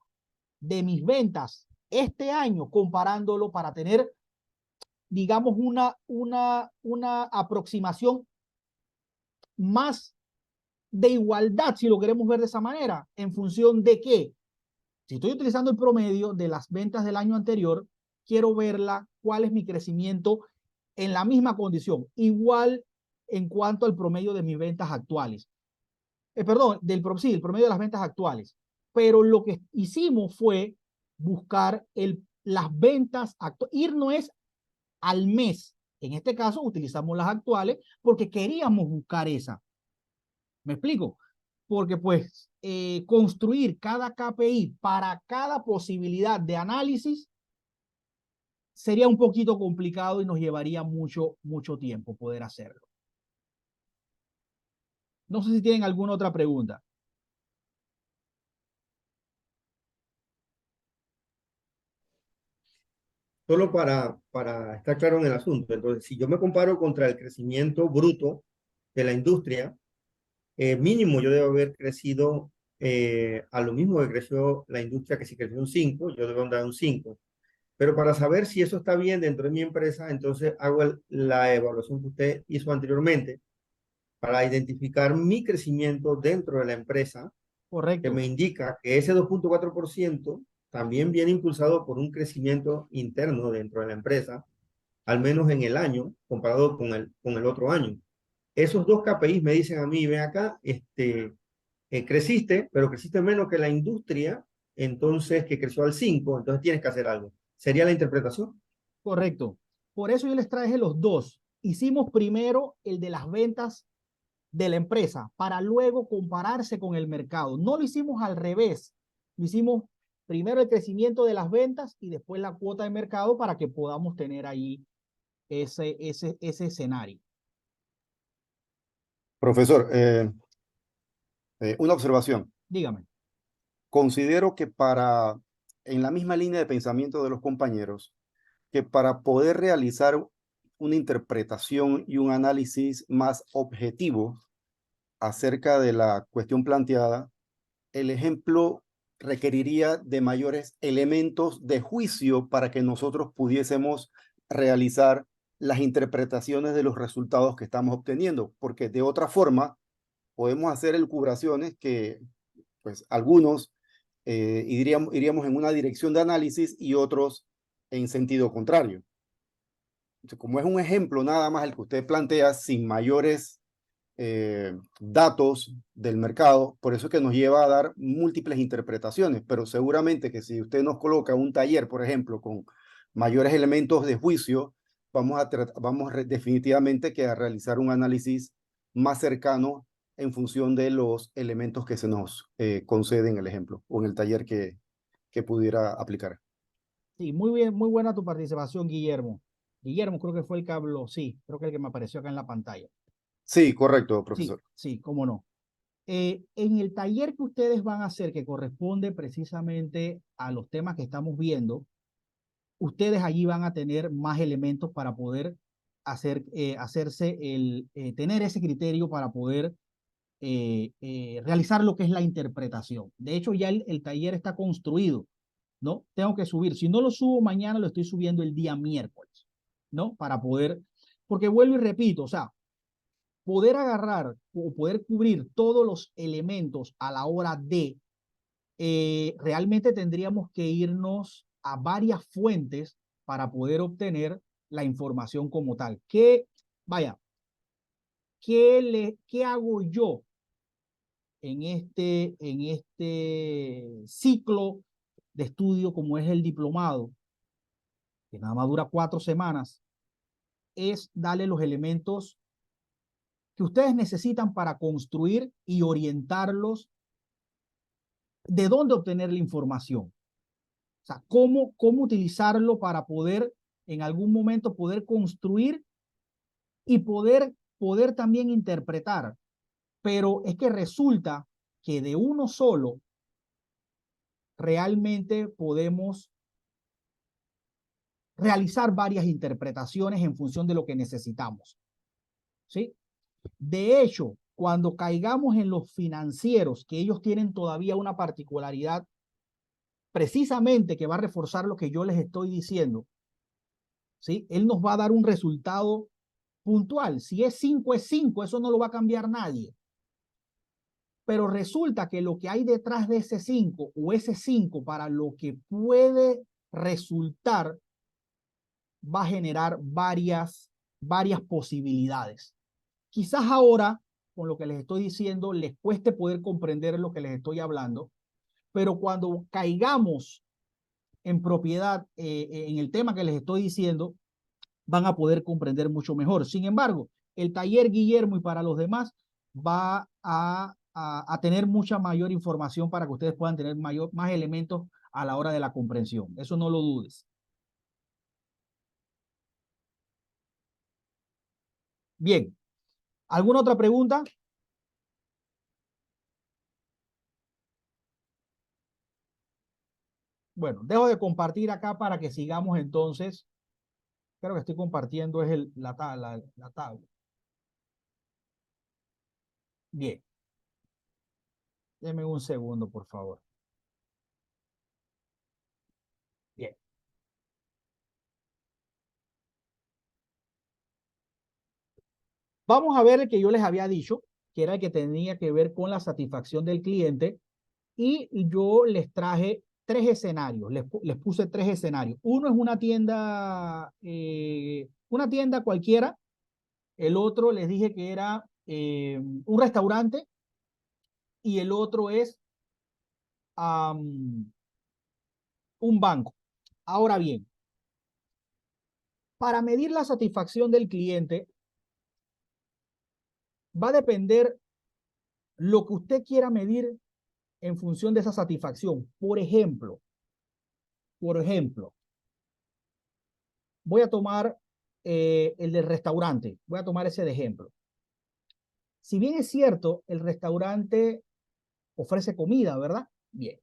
de mis ventas este año comparándolo para tener, digamos, una aproximación más de igualdad, si lo queremos ver de esa manera, en función de que, si estoy utilizando el promedio de las ventas del año anterior, quiero verla, cuál es mi crecimiento en la misma condición, igual en cuanto al promedio de mis ventas actuales. Perdón, sí, el promedio de las ventas actuales. Pero lo que hicimos fue buscar las ventas actuales, irnos al mes. En este caso utilizamos las actuales porque queríamos buscar esa. ¿Me explico? Porque pues construir cada KPI para cada posibilidad de análisis sería un poquito complicado y nos llevaría mucho tiempo poder hacerlo. No sé si tienen alguna otra pregunta. Solo para estar claro en el asunto. Entonces, si yo me comparo contra el crecimiento bruto de la industria, mínimo yo debo haber crecido a lo mismo que creció la industria, que si creció un 5, yo debo andar un 5. Pero para saber si eso está bien dentro de mi empresa, entonces hago la evaluación que usted hizo anteriormente para identificar mi crecimiento dentro de la empresa, que Correcto. me indica que ese 2.4% también viene impulsado por un crecimiento interno dentro de la empresa, al menos en el año, comparado con el otro año. Esos dos KPIs me dicen a mí, ven acá, creciste, pero creciste menos que la industria, entonces que creció al 5, entonces tienes que hacer algo. ¿Sería la interpretación? Correcto. Por eso yo les traje los dos. Hicimos primero el de las ventas de la empresa para luego compararse con el mercado. No lo hicimos al revés. Lo hicimos primero el crecimiento de las ventas y después la cuota de mercado para que podamos tener ahí ese escenario. Profesor, una observación. Dígame. Considero que en la misma línea de pensamiento de los compañeros, que para poder realizar una interpretación y un análisis más objetivo acerca de la cuestión planteada, el ejemplo requeriría de mayores elementos de juicio para que nosotros pudiésemos realizar las interpretaciones de los resultados que estamos obteniendo, porque de otra forma podemos hacer elucubraciones que pues algunos iríamos en una dirección de análisis y otros en sentido contrario. Entonces, como es un ejemplo nada más el que usted plantea sin mayores datos del mercado, por eso es que nos lleva a dar múltiples interpretaciones, pero seguramente que si usted nos coloca un taller, por ejemplo, con mayores elementos de juicio, vamos definitivamente que a realizar un análisis más cercano en función de los elementos que se nos conceden en el ejemplo o en el taller que pudiera aplicar. Sí, muy bien, muy buena tu participación, Guillermo. Guillermo creo que fue el que habló, sí, creo que el que me apareció acá en la pantalla. Sí, correcto, profesor. Sí, cómo no. En el taller que ustedes van a hacer, que corresponde precisamente a los temas que estamos viendo, ustedes allí van a tener más elementos para poder tener ese criterio para poder realizar lo que es la interpretación. De hecho, ya el taller está construido, ¿no? Tengo que subir. Si no lo subo mañana, lo estoy subiendo el día miércoles, ¿no? Para poder, porque vuelvo y repito, o sea, poder agarrar o poder cubrir todos los elementos a la hora de, realmente tendríamos que irnos a varias fuentes para poder obtener la información como tal. Vaya, ¿qué hago yo en este ciclo de estudio como es el diplomado, que nada más dura 4 semanas? Es darle los elementos que ustedes necesitan para construir y orientarlos de dónde obtener la información. O sea, cómo utilizarlo para poder en algún momento poder construir y poder también interpretar. Pero es que resulta que de uno solo realmente podemos realizar varias interpretaciones en función de lo que necesitamos. ¿Sí? De hecho, cuando caigamos en los financieros, que ellos tienen todavía una particularidad precisamente que va a reforzar lo que yo les estoy diciendo, ¿sí? Él nos va a dar un resultado puntual. Si es 5, es 5, eso no lo va a cambiar nadie. Pero resulta que lo que hay detrás de ese 5 o ese 5 para lo que puede resultar va a generar varias posibilidades. Quizás ahora, con lo que les estoy diciendo, les cueste poder comprender lo que les estoy hablando, pero cuando caigamos en propiedad en el tema que les estoy diciendo, van a poder comprender mucho mejor. Sin embargo, el taller Guillermo y para los demás va a tener mucha mayor información para que ustedes puedan tener más elementos a la hora de la comprensión. Eso no lo dudes. Bien. ¿Alguna otra pregunta? Bueno, dejo de compartir acá para que sigamos entonces. Creo que estoy compartiendo es la tabla. Bien. Deme un segundo, por favor. Bien. Vamos a ver el que yo les había dicho, que era el que tenía que ver con la satisfacción del cliente. Y yo les traje 3 escenarios, les puse 3 escenarios. Uno es una tienda cualquiera. El otro les dije que era un restaurante. Y el otro es un banco. Ahora bien, para medir la satisfacción del cliente, va a depender lo que usted quiera medir en función de esa satisfacción. Por ejemplo, voy a tomar el del restaurante. Voy a tomar ese de ejemplo. Si bien es cierto, el restaurante ofrece comida, ¿verdad? Bien.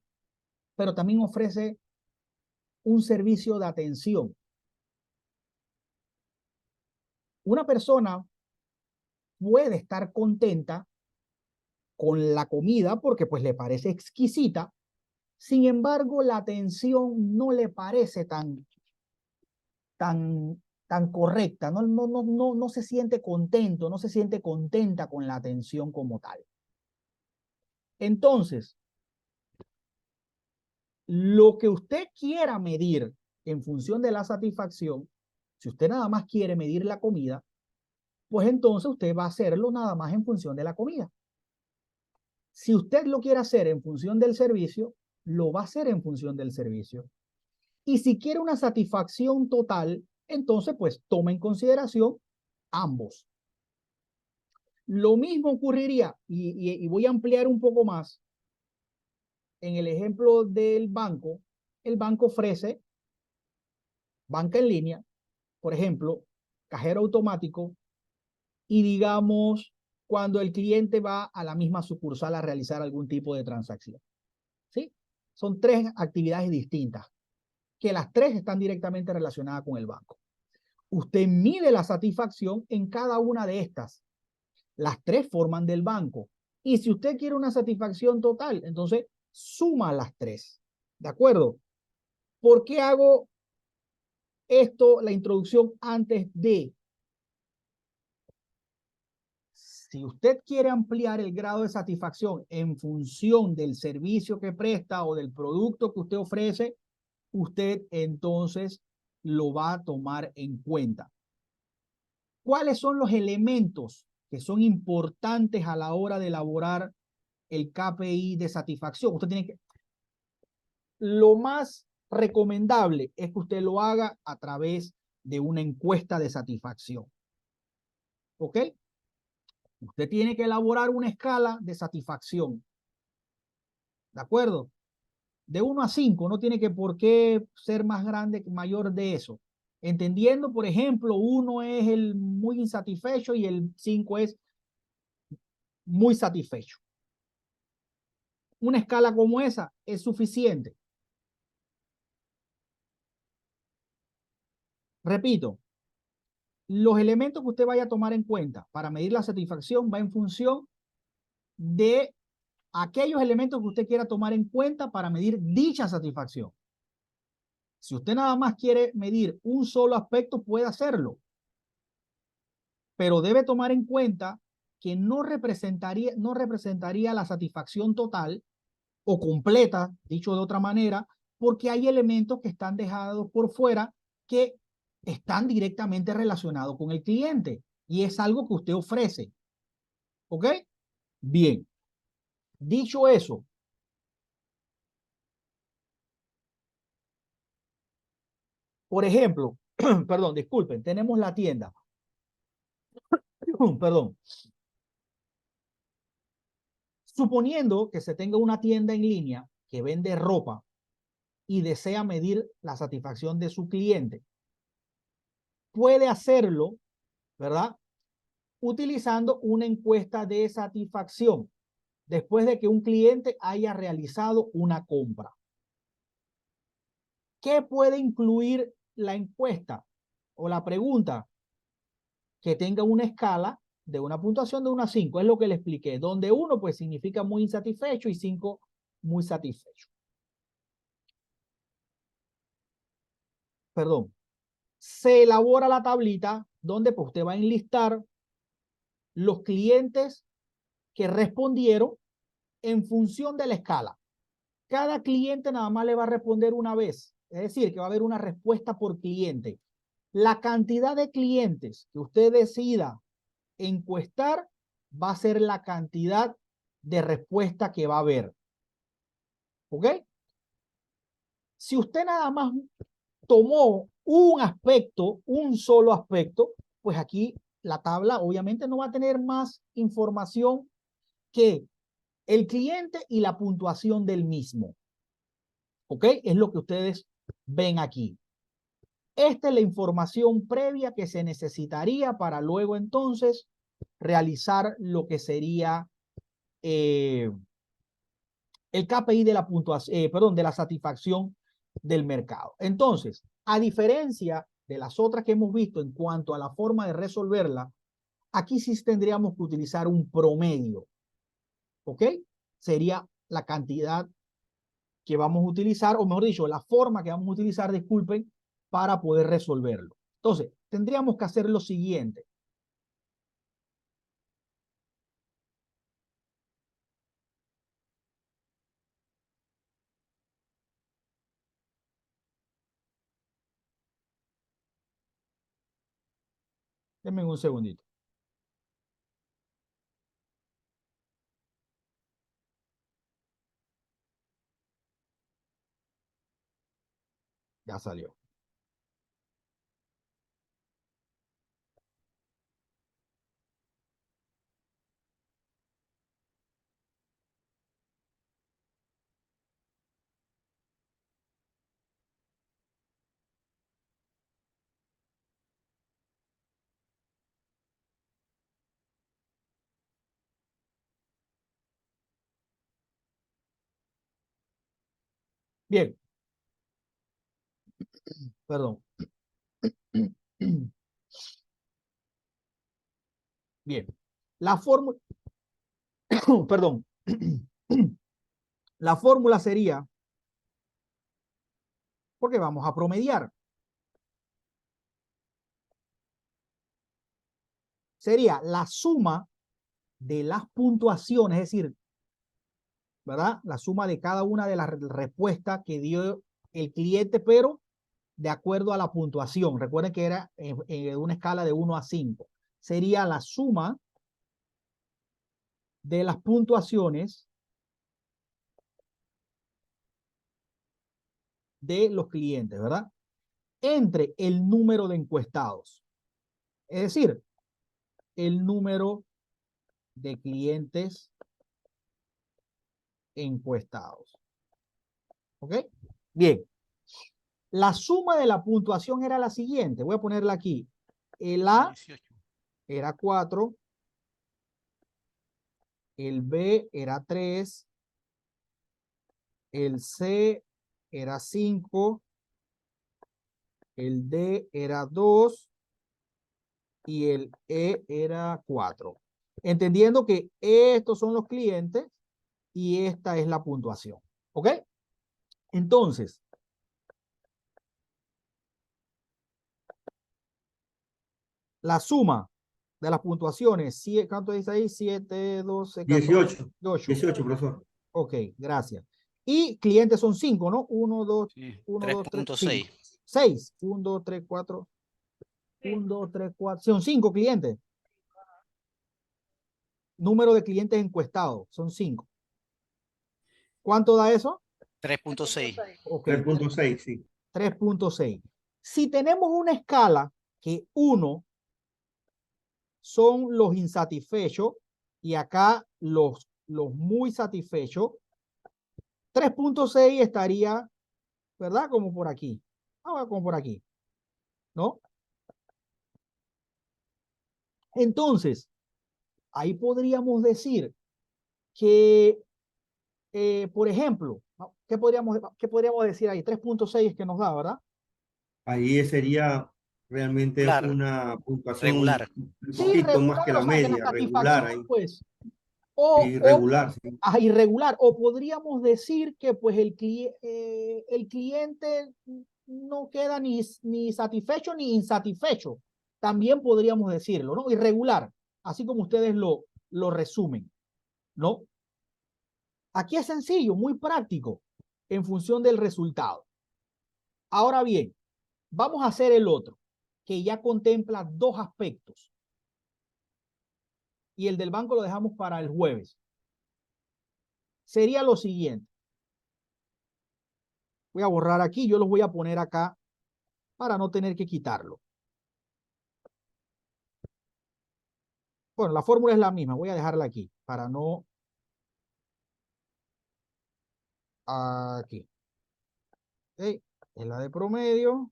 Pero también ofrece un servicio de atención. Una persona puede estar contenta con la comida porque pues le parece exquisita. Sin embargo, la atención no le parece tan correcta, no se siente contento, no se siente contenta con la atención como tal. Entonces, lo que usted quiera medir en función de la satisfacción, si usted nada más quiere medir la comida, pues entonces usted va a hacerlo nada más en función de la comida. Si usted lo quiere hacer en función del servicio, lo va a hacer en función del servicio. Y si quiere una satisfacción total, entonces pues toma en consideración ambos. Lo mismo ocurriría, y voy a ampliar un poco más, en el ejemplo del banco. El banco ofrece banca en línea, por ejemplo, cajero automático, y digamos, cuando el cliente va a la misma sucursal a realizar algún tipo de transacción. ¿Sí? Son 3 actividades distintas, que las 3 están directamente relacionadas con el banco. Usted mide la satisfacción en cada una de estas. Las 3 forman del banco. Y si usted quiere una satisfacción total, entonces suma las 3. ¿De acuerdo? ¿Por qué hago esto, la introducción antes de? Si usted quiere ampliar el grado de satisfacción en función del servicio que presta o del producto que usted ofrece, usted entonces lo va a tomar en cuenta. ¿Cuáles son los elementos que son importantes a la hora de elaborar el KPI de satisfacción? Usted tiene que... Lo más recomendable es que usted lo haga a través de una encuesta de satisfacción. ¿Ok? Usted tiene que elaborar una escala de satisfacción. ¿De acuerdo? De 1 a 5, no tiene que por qué ser más grande, mayor de eso. Entendiendo, por ejemplo, 1 es el muy insatisfecho y el 5 es muy satisfecho. Una escala como esa es suficiente. Repito, los elementos que usted vaya a tomar en cuenta para medir la satisfacción va en función de aquellos elementos que usted quiera tomar en cuenta para medir dicha satisfacción. Si usted nada más quiere medir un solo aspecto, puede hacerlo. Pero debe tomar en cuenta que no representaría la satisfacción total o completa, dicho de otra manera, porque hay elementos que están dejados por fuera que están directamente relacionados con el cliente y es algo que usted ofrece. ¿Ok? Bien. Dicho eso, por ejemplo, perdón, disculpen, tenemos la tienda. Perdón. Suponiendo que se tenga una tienda en línea que vende ropa y desea medir la satisfacción de su cliente, puede hacerlo, ¿verdad? Utilizando una encuesta de satisfacción después de que un cliente haya realizado una compra. ¿Qué puede incluir la encuesta o la pregunta? Que tenga una escala de una puntuación de 1 a 5, es lo que le expliqué, donde 1 pues significa muy insatisfecho y 5 muy satisfecho. Perdón. Se elabora la tablita donde pues usted va a enlistar los clientes que respondieron en función de la escala. Cada cliente nada más le va a responder una vez, es decir, que va a haber una respuesta por cliente. La cantidad de clientes que usted decida encuestar va a ser la cantidad de respuesta que va a haber. ¿Ok? Si usted nada más tomó un aspecto, un solo aspecto, pues aquí la tabla obviamente no va a tener más información que el cliente y la puntuación del mismo. ¿Ok? Es lo que ustedes ven aquí. Esta es la información previa que se necesitaría para luego entonces realizar lo que sería el KPI de la puntuación, perdón, de la satisfacción del mercado. Entonces, a diferencia de las otras que hemos visto en cuanto a la forma de resolverla, aquí sí tendríamos que utilizar un promedio. ¿Ok? Sería la cantidad que vamos a utilizar, o mejor dicho, la forma que vamos a utilizar, disculpen, para poder resolverlo. Entonces, tendríamos que hacer lo siguiente. Denme un segundito. Ya salió. Bien. Perdón. Bien. La fórmula, perdón. La fórmula sería, porque vamos a promediar. Sería la suma de las puntuaciones, es decir, ¿verdad? La suma de cada una de las respuestas que dio el cliente, pero de acuerdo a la puntuación. Recuerden que era en una escala de 1 a 5. Sería la suma de las puntuaciones de los clientes, ¿verdad? Entre el número de encuestados. Es decir, el número de clientes encuestados. ¿Ok? Bien. La suma de la puntuación era la siguiente. Voy a ponerla aquí. El A 18. era 4. El B era 3. El C era 5. El D era 2. Y el E era 4. Entendiendo que estos son los clientes y esta es la puntuación. ¿Ok? Entonces, la suma de las puntuaciones, ¿cuánto dice ahí? 7, 12, 14, 18. 18. 18, profesor. Ok, gracias. Y clientes son 5, ¿no? 1, 2, Sí, 1, 2, 3, 3.6. 5. 6. 1, 2, 3, 4. 1, 2, 3, 4. Son 5 clientes. Número de clientes encuestados, son 5. ¿Cuánto da eso? 3.6. Ok, 3.6, sí. 3.6. Si tenemos una escala que 1 son los insatisfechos y acá los muy satisfechos, 3.6 estaría, ¿verdad? Como por aquí. Ah, como por aquí, ¿no? Entonces, ahí podríamos decir que, por ejemplo, ¿no? ¿Qué podríamos decir ahí? 3.6 que nos da, ¿verdad? Ahí sería realmente Regular. una puntuación Regular. un Sí, poquito más regular, que o la sea, que la media, regular satisfacción, ahí. pues, Irregular, sí. irregular, o podríamos decir que pues el cliente no queda ni satisfecho ni insatisfecho, también podríamos decirlo, ¿no? Irregular, así como ustedes lo resumen, ¿no? Aquí es sencillo, muy práctico, en función del resultado. Ahora bien, vamos a hacer el otro, que ya contempla dos aspectos, y el del banco lo dejamos para el jueves. Sería lo siguiente. Voy a borrar aquí, yo los voy a poner acá para no tener que quitarlo. Bueno, la fórmula es la misma, voy a dejarla aquí para no... Aquí. ¿Okay? Es la de promedio.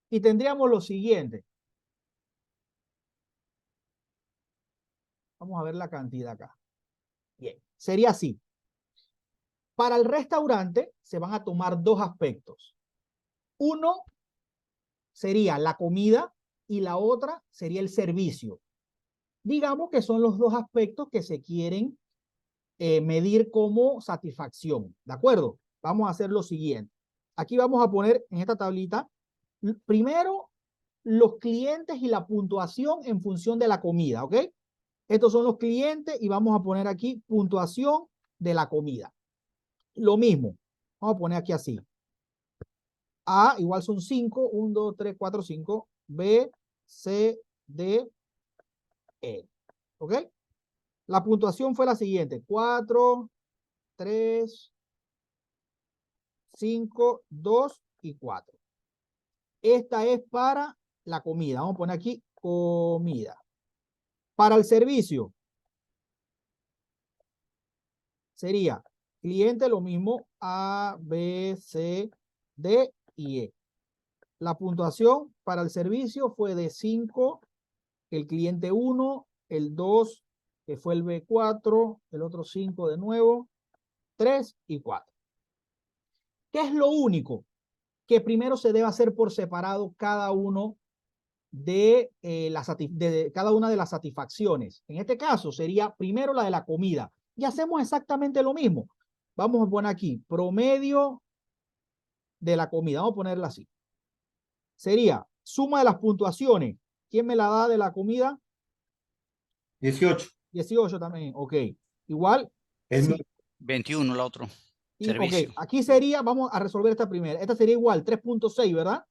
Y tendríamos lo siguiente. Vamos a ver la cantidad acá. Bien, sería así. Para el restaurante se van a tomar dos aspectos. Uno sería la comida y la otra sería el servicio. Digamos que son los dos aspectos que se quieren medir como satisfacción. ¿De acuerdo? Vamos a hacer lo siguiente. Aquí vamos a poner en esta tablita, primero, los clientes y la puntuación en función de la comida, ¿ok? Estos son los clientes y vamos a poner aquí puntuación de la comida. Lo mismo, vamos a poner aquí así. A igual son 5, 1, 2, 3, 4, 5. B, C, D, E. ¿Ok? La puntuación fue la siguiente. 4, 3, 5, 2 y 4. Esta es para la comida. Vamos a poner aquí comida. Para el servicio sería cliente lo mismo A, B, C, D y E. La puntuación para el servicio fue de 5, el cliente 1, el 2, que fue el B4, el otro 5 de nuevo, 3 y 4. ¿Qué es lo único? Que primero se debe hacer por separado cada uno de cada una de las satisfacciones. En este caso sería primero la de la comida. Y hacemos exactamente lo mismo. Vamos a poner aquí promedio de la comida. Vamos a ponerla así. Sería suma de las puntuaciones. ¿Quién me la da de la comida? 18. 18 también, ok. Igual, El sí. mi- 21 la otro. Y, Servicio. ok, aquí sería, vamos a resolver esta primera. Esta sería igual, 3.6, ¿verdad?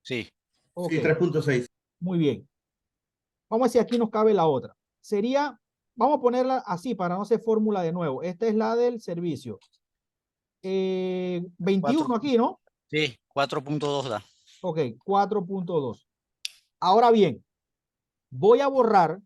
Sí. Ok, Sí, 3.6. muy bien. Vamos a ver si aquí nos cabe la otra. Sería, vamos a ponerla así para no hacer fórmula de nuevo. Esta es la del servicio. 21 Cuatro. aquí, ¿no? Sí, 4.2 da. Ok, 4.2. Ahora bien, voy a borrar,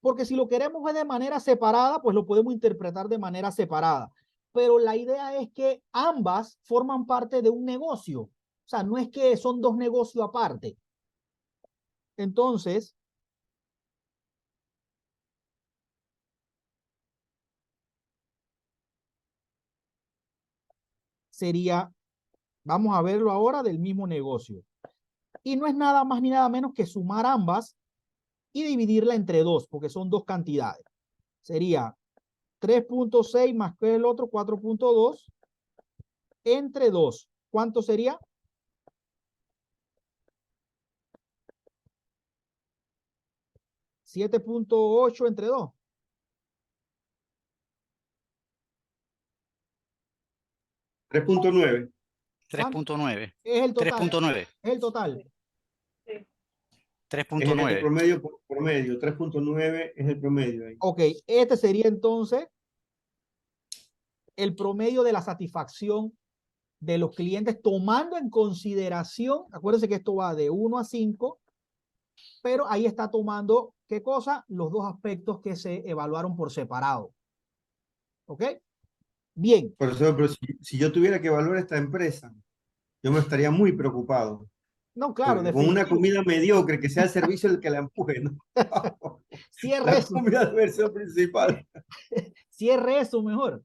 porque si lo queremos ver de manera separada, pues lo podemos interpretar de manera separada. Pero la idea es que ambas forman parte de un negocio. O sea, no es que son dos negocios aparte. Entonces, sería, vamos a verlo ahora, del mismo negocio. Y no es nada más ni nada menos que sumar ambas y dividirla entre dos, porque son dos cantidades. Sería 3.6 más que el otro, 4.2, entre 2. ¿Cuánto sería? 7.8 entre 2. 3.9. 3.9. Es el total. 3.9. Es el total. Es el 3.9. promedio, 3.9 es el promedio ahí. Ok, este sería entonces el promedio de la satisfacción de los clientes tomando en consideración, acuérdense que esto va de 1 a 5, pero ahí está tomando, ¿qué cosa? Los dos aspectos que se evaluaron por separado. ¿Ok? Bien. Profesor, pero si yo tuviera que evaluar esta empresa, yo me estaría muy preocupado. No, claro, Porque con una definitivo. comida mediocre, que sea el servicio el que la empuje, ¿no? Cierre La eso. comida de versión principal. Cierre eso mejor.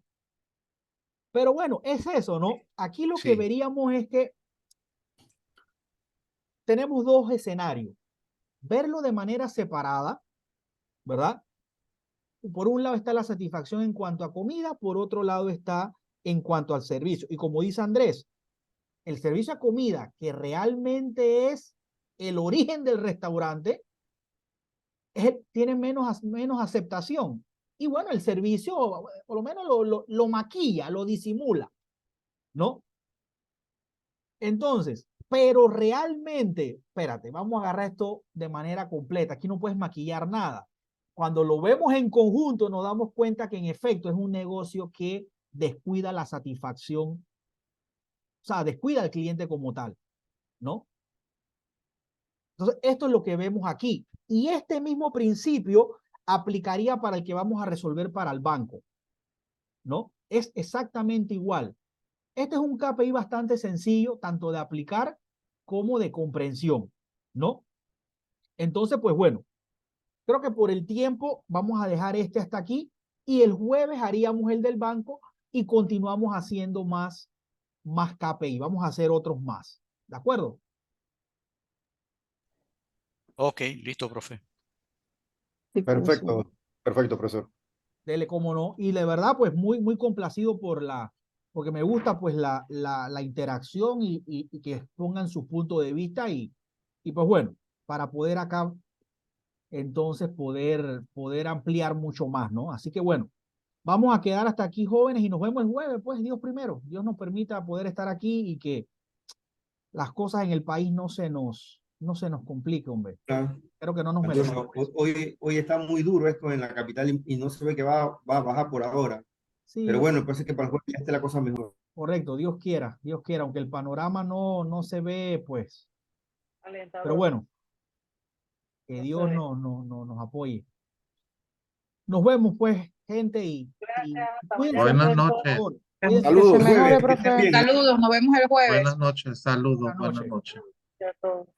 Pero bueno, es eso, ¿no? Aquí lo que Sí. veríamos es que tenemos dos escenarios. Verlo de manera separada, ¿verdad? Por un lado está la satisfacción en cuanto a comida, por otro lado está en cuanto al servicio. Y como dice Andrés, el servicio a comida, que realmente es el origen del restaurante, tiene menos aceptación. Y bueno, el servicio, por lo menos lo maquilla, lo disimula, ¿no? Entonces, pero realmente, espérate, vamos a agarrar esto de manera completa. Aquí no puedes maquillar nada. Cuando lo vemos en conjunto, nos damos cuenta que en efecto es un negocio que descuida la satisfacción, o sea, descuida al cliente como tal, ¿no? Entonces, esto es lo que vemos aquí. Y este mismo principio aplicaría para el que vamos a resolver para el banco, ¿no? Es exactamente igual. Este es un KPI bastante sencillo, tanto de aplicar como de comprensión, ¿no? Entonces, pues bueno, creo que por el tiempo vamos a dejar este hasta aquí y el jueves haríamos el del banco y continuamos haciendo más KPI. Vamos a hacer otros más, ¿de acuerdo? Ok, listo, profe. Sí, profesor. Perfecto, perfecto, profesor. Dele, cómo no. Y de verdad, pues muy complacido porque me gusta pues la interacción y que expongan su punto de vista y pues bueno, para poder acá entonces poder ampliar mucho más, ¿no? Así que bueno, vamos a quedar hasta aquí, jóvenes, y nos vemos el jueves, pues Dios primero. Dios nos permita poder estar aquí y que las cosas en el país no se nos compliquen, hombre. Ah, Creo que no nos Antonio, merecemos eso. hoy está muy duro esto en la capital y no se ve que va a bajar por ahora. Sí, Pero bueno, parece que para el jueves ya esté la cosa mejor. correcto, Dios quiera, aunque el panorama no se ve, pues. Pero bueno, que Dios nos apoye. Nos vemos, pues, gente, y cuídense, Buenas por noches. favor. Que Cuídense. Saludos. se mejore, Jueves, que profe. estén bien. Saludos, nos vemos el jueves. Buenas noches. Saludos. Buenas Buenas noches. noches.